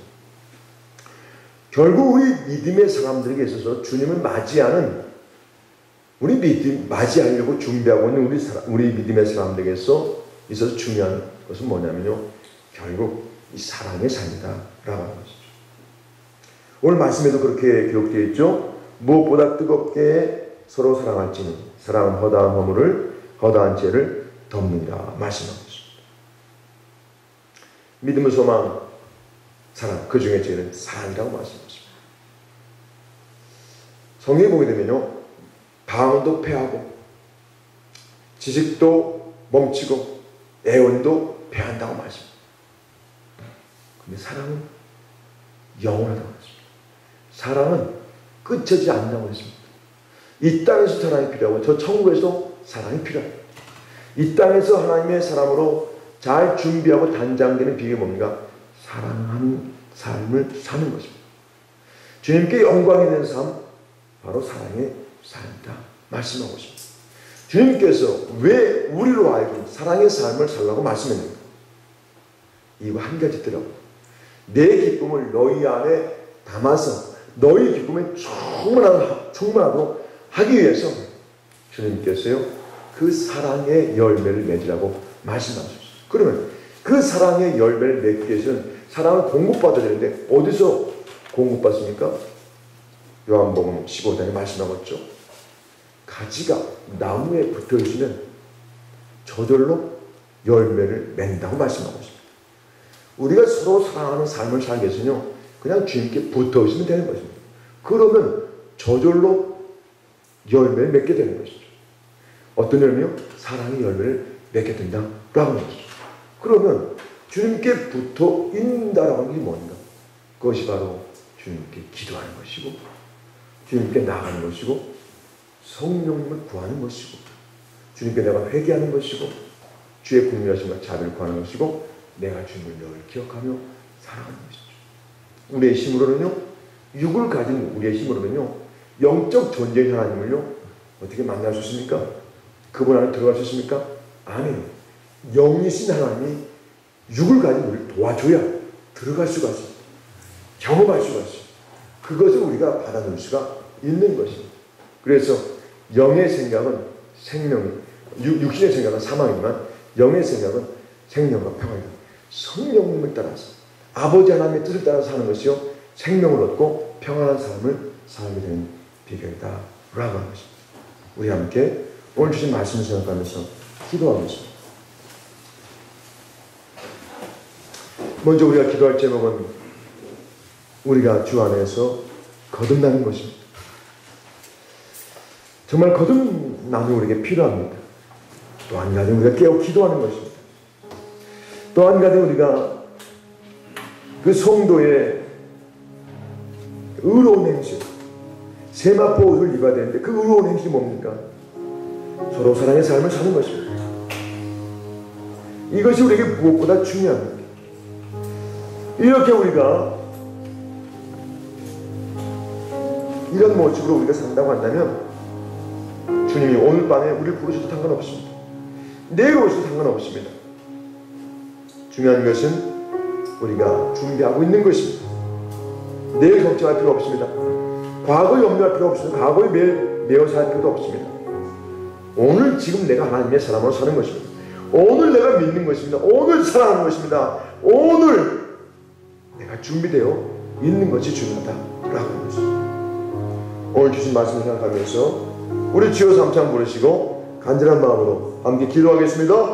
Speaker 1: 결국 우리 믿음의 사람들에게 있어서 주님을 맞이하는, 맞이하려고 준비하고 있는 우리 믿음의 사람들에게서 있어서 중요한 것은 뭐냐면요, 결국 이 사랑의 삶이다 라고 하는 것이죠. 오늘 말씀에도 그렇게 기록되어 있죠. 무엇보다 뜨겁게 서로 사랑할지니 사랑은 허다한 죄를 덮는다 말씀하고 있습니다. 믿음의 소망, 사랑, 그 중에 제일은 사랑이라고 말씀하십니다. 성경에 보게 되면요, 방언도 패하고 지식도 멈추고 애원도 패한다고 말씀합니다. 근데 사랑은 영원하다고 했습니다. 사랑은 끝이지 않는다고 했습니다. 이 땅에서 사랑이 필요하고 저 천국에서 사랑이 필요합니다. 이 땅에서 하나님의 사람으로 잘 준비하고 단장되는 비결이 뭡니까? 사랑하는 삶을 사는 것입니다. 주님께 영광이 되는 삶, 바로 사랑의 삶이다 말씀하고 있습니다. 주님께서 왜 우리로 하여금 사랑의 삶을 살라고 말씀했는가? 이거 한 가지 있더라고요. 내 기쁨을 너희 안에 담아서 너희 기쁨에 충만하도록 하기 위해서 주님께서요, 그 사랑의 열매를 맺으라고 말씀하셨어요. 그러면 그 사랑의 열매를 맺기 위해서는 사랑을 공급받아야 되는데 어디서 공급받습니까? 요한복음 15장에 말씀하고 있죠. 가지가 나무에 붙어 있으면 저절로 열매를 맺는다고 말씀하고 있습니다. 우리가 서로 사랑하는 삶을 살기 위해서는요, 그냥 주님께 붙어 있으면 되는 것입니다. 그러면 저절로 열매를 맺게 되는 것이죠. 어떤 열매요? 사랑의 열매를 맺게 된다라고 하는 것이죠. 그러면 주님께 붙어 있다라고 하는 게 뭔가? 그것이 바로 주님께 기도하는 것이고, 주님께 나아가는 것이고, 성령님을 구하는 것이고, 주님께 내가 회개하는 것이고, 주의 궁유하심과 자비를 구하는 것이고, 내가 주님을 늘 기억하며 살아가는 것이죠. 우리의 힘으로는요, 육을 가진 우리의 힘으로는요, 영적 존재의 하나님을요, 어떻게 만날 수 있습니까? 그분 안에 들어갈 수 있습니까? 아니에요. 영이신 하나님이 육을 가진 우리를 도와줘야 들어갈 수가 있습니다. 경험할 수가 있습니다. 그것을 우리가 받아들일 수가 있는 것입니다. 그래서 영의 생각은 생명이, 육신의 생각은 사망이지만 영의 생각은 생명과 평안이다. 성령님을 따라서 아버지 하나님의 뜻을 따라서 사는 것이요, 생명을 얻고 평안한 삶을 살게 되는 비결이다 라고 하는 것입니다. 우리 함께 오늘 주신 말씀을 생각하면서 기도하겠습니다. 먼저 우리가 기도할 제목은 우리가 주 안에서 거듭나는 것입니다. 정말 거듭남이 우리에게 필요합니다. 또 한 가지 우리가 깨어 기도하는 것입니다. 또 한 가지 우리가 그 성도의 의로운 행실, 세마포 옷을 입어야 되는데 그 의로운 행실이 뭡니까? 서로 사랑의 삶을 사는 것입니다. 이것이 우리에게 무엇보다 중요합니다. 이렇게 우리가 이런 모습으로 우리가 산다고 한다면 주님이 오늘 밤에 우리를 부르셔도 상관없습니다. 내일 오셔도 상관없습니다. 중요한 것은 우리가 준비하고 있는 것입니다. 내일 걱정할 필요 없습니다. 과거 염려할 필요 없습니다. 과거에 매어 살 필요도 없습니다. 오늘 지금 내가 하나님의 사람으로 사는 것입니다. 오늘 내가 믿는 것입니다. 오늘 사랑하는 것입니다. 오늘 내가 준비되어 있는 것이 중요하다라고 하는 것입니다. 오늘 주신 말씀을 생각하면서 우리 주여 삼창 부르시고 간절한 마음으로 함께 기도하겠습니다.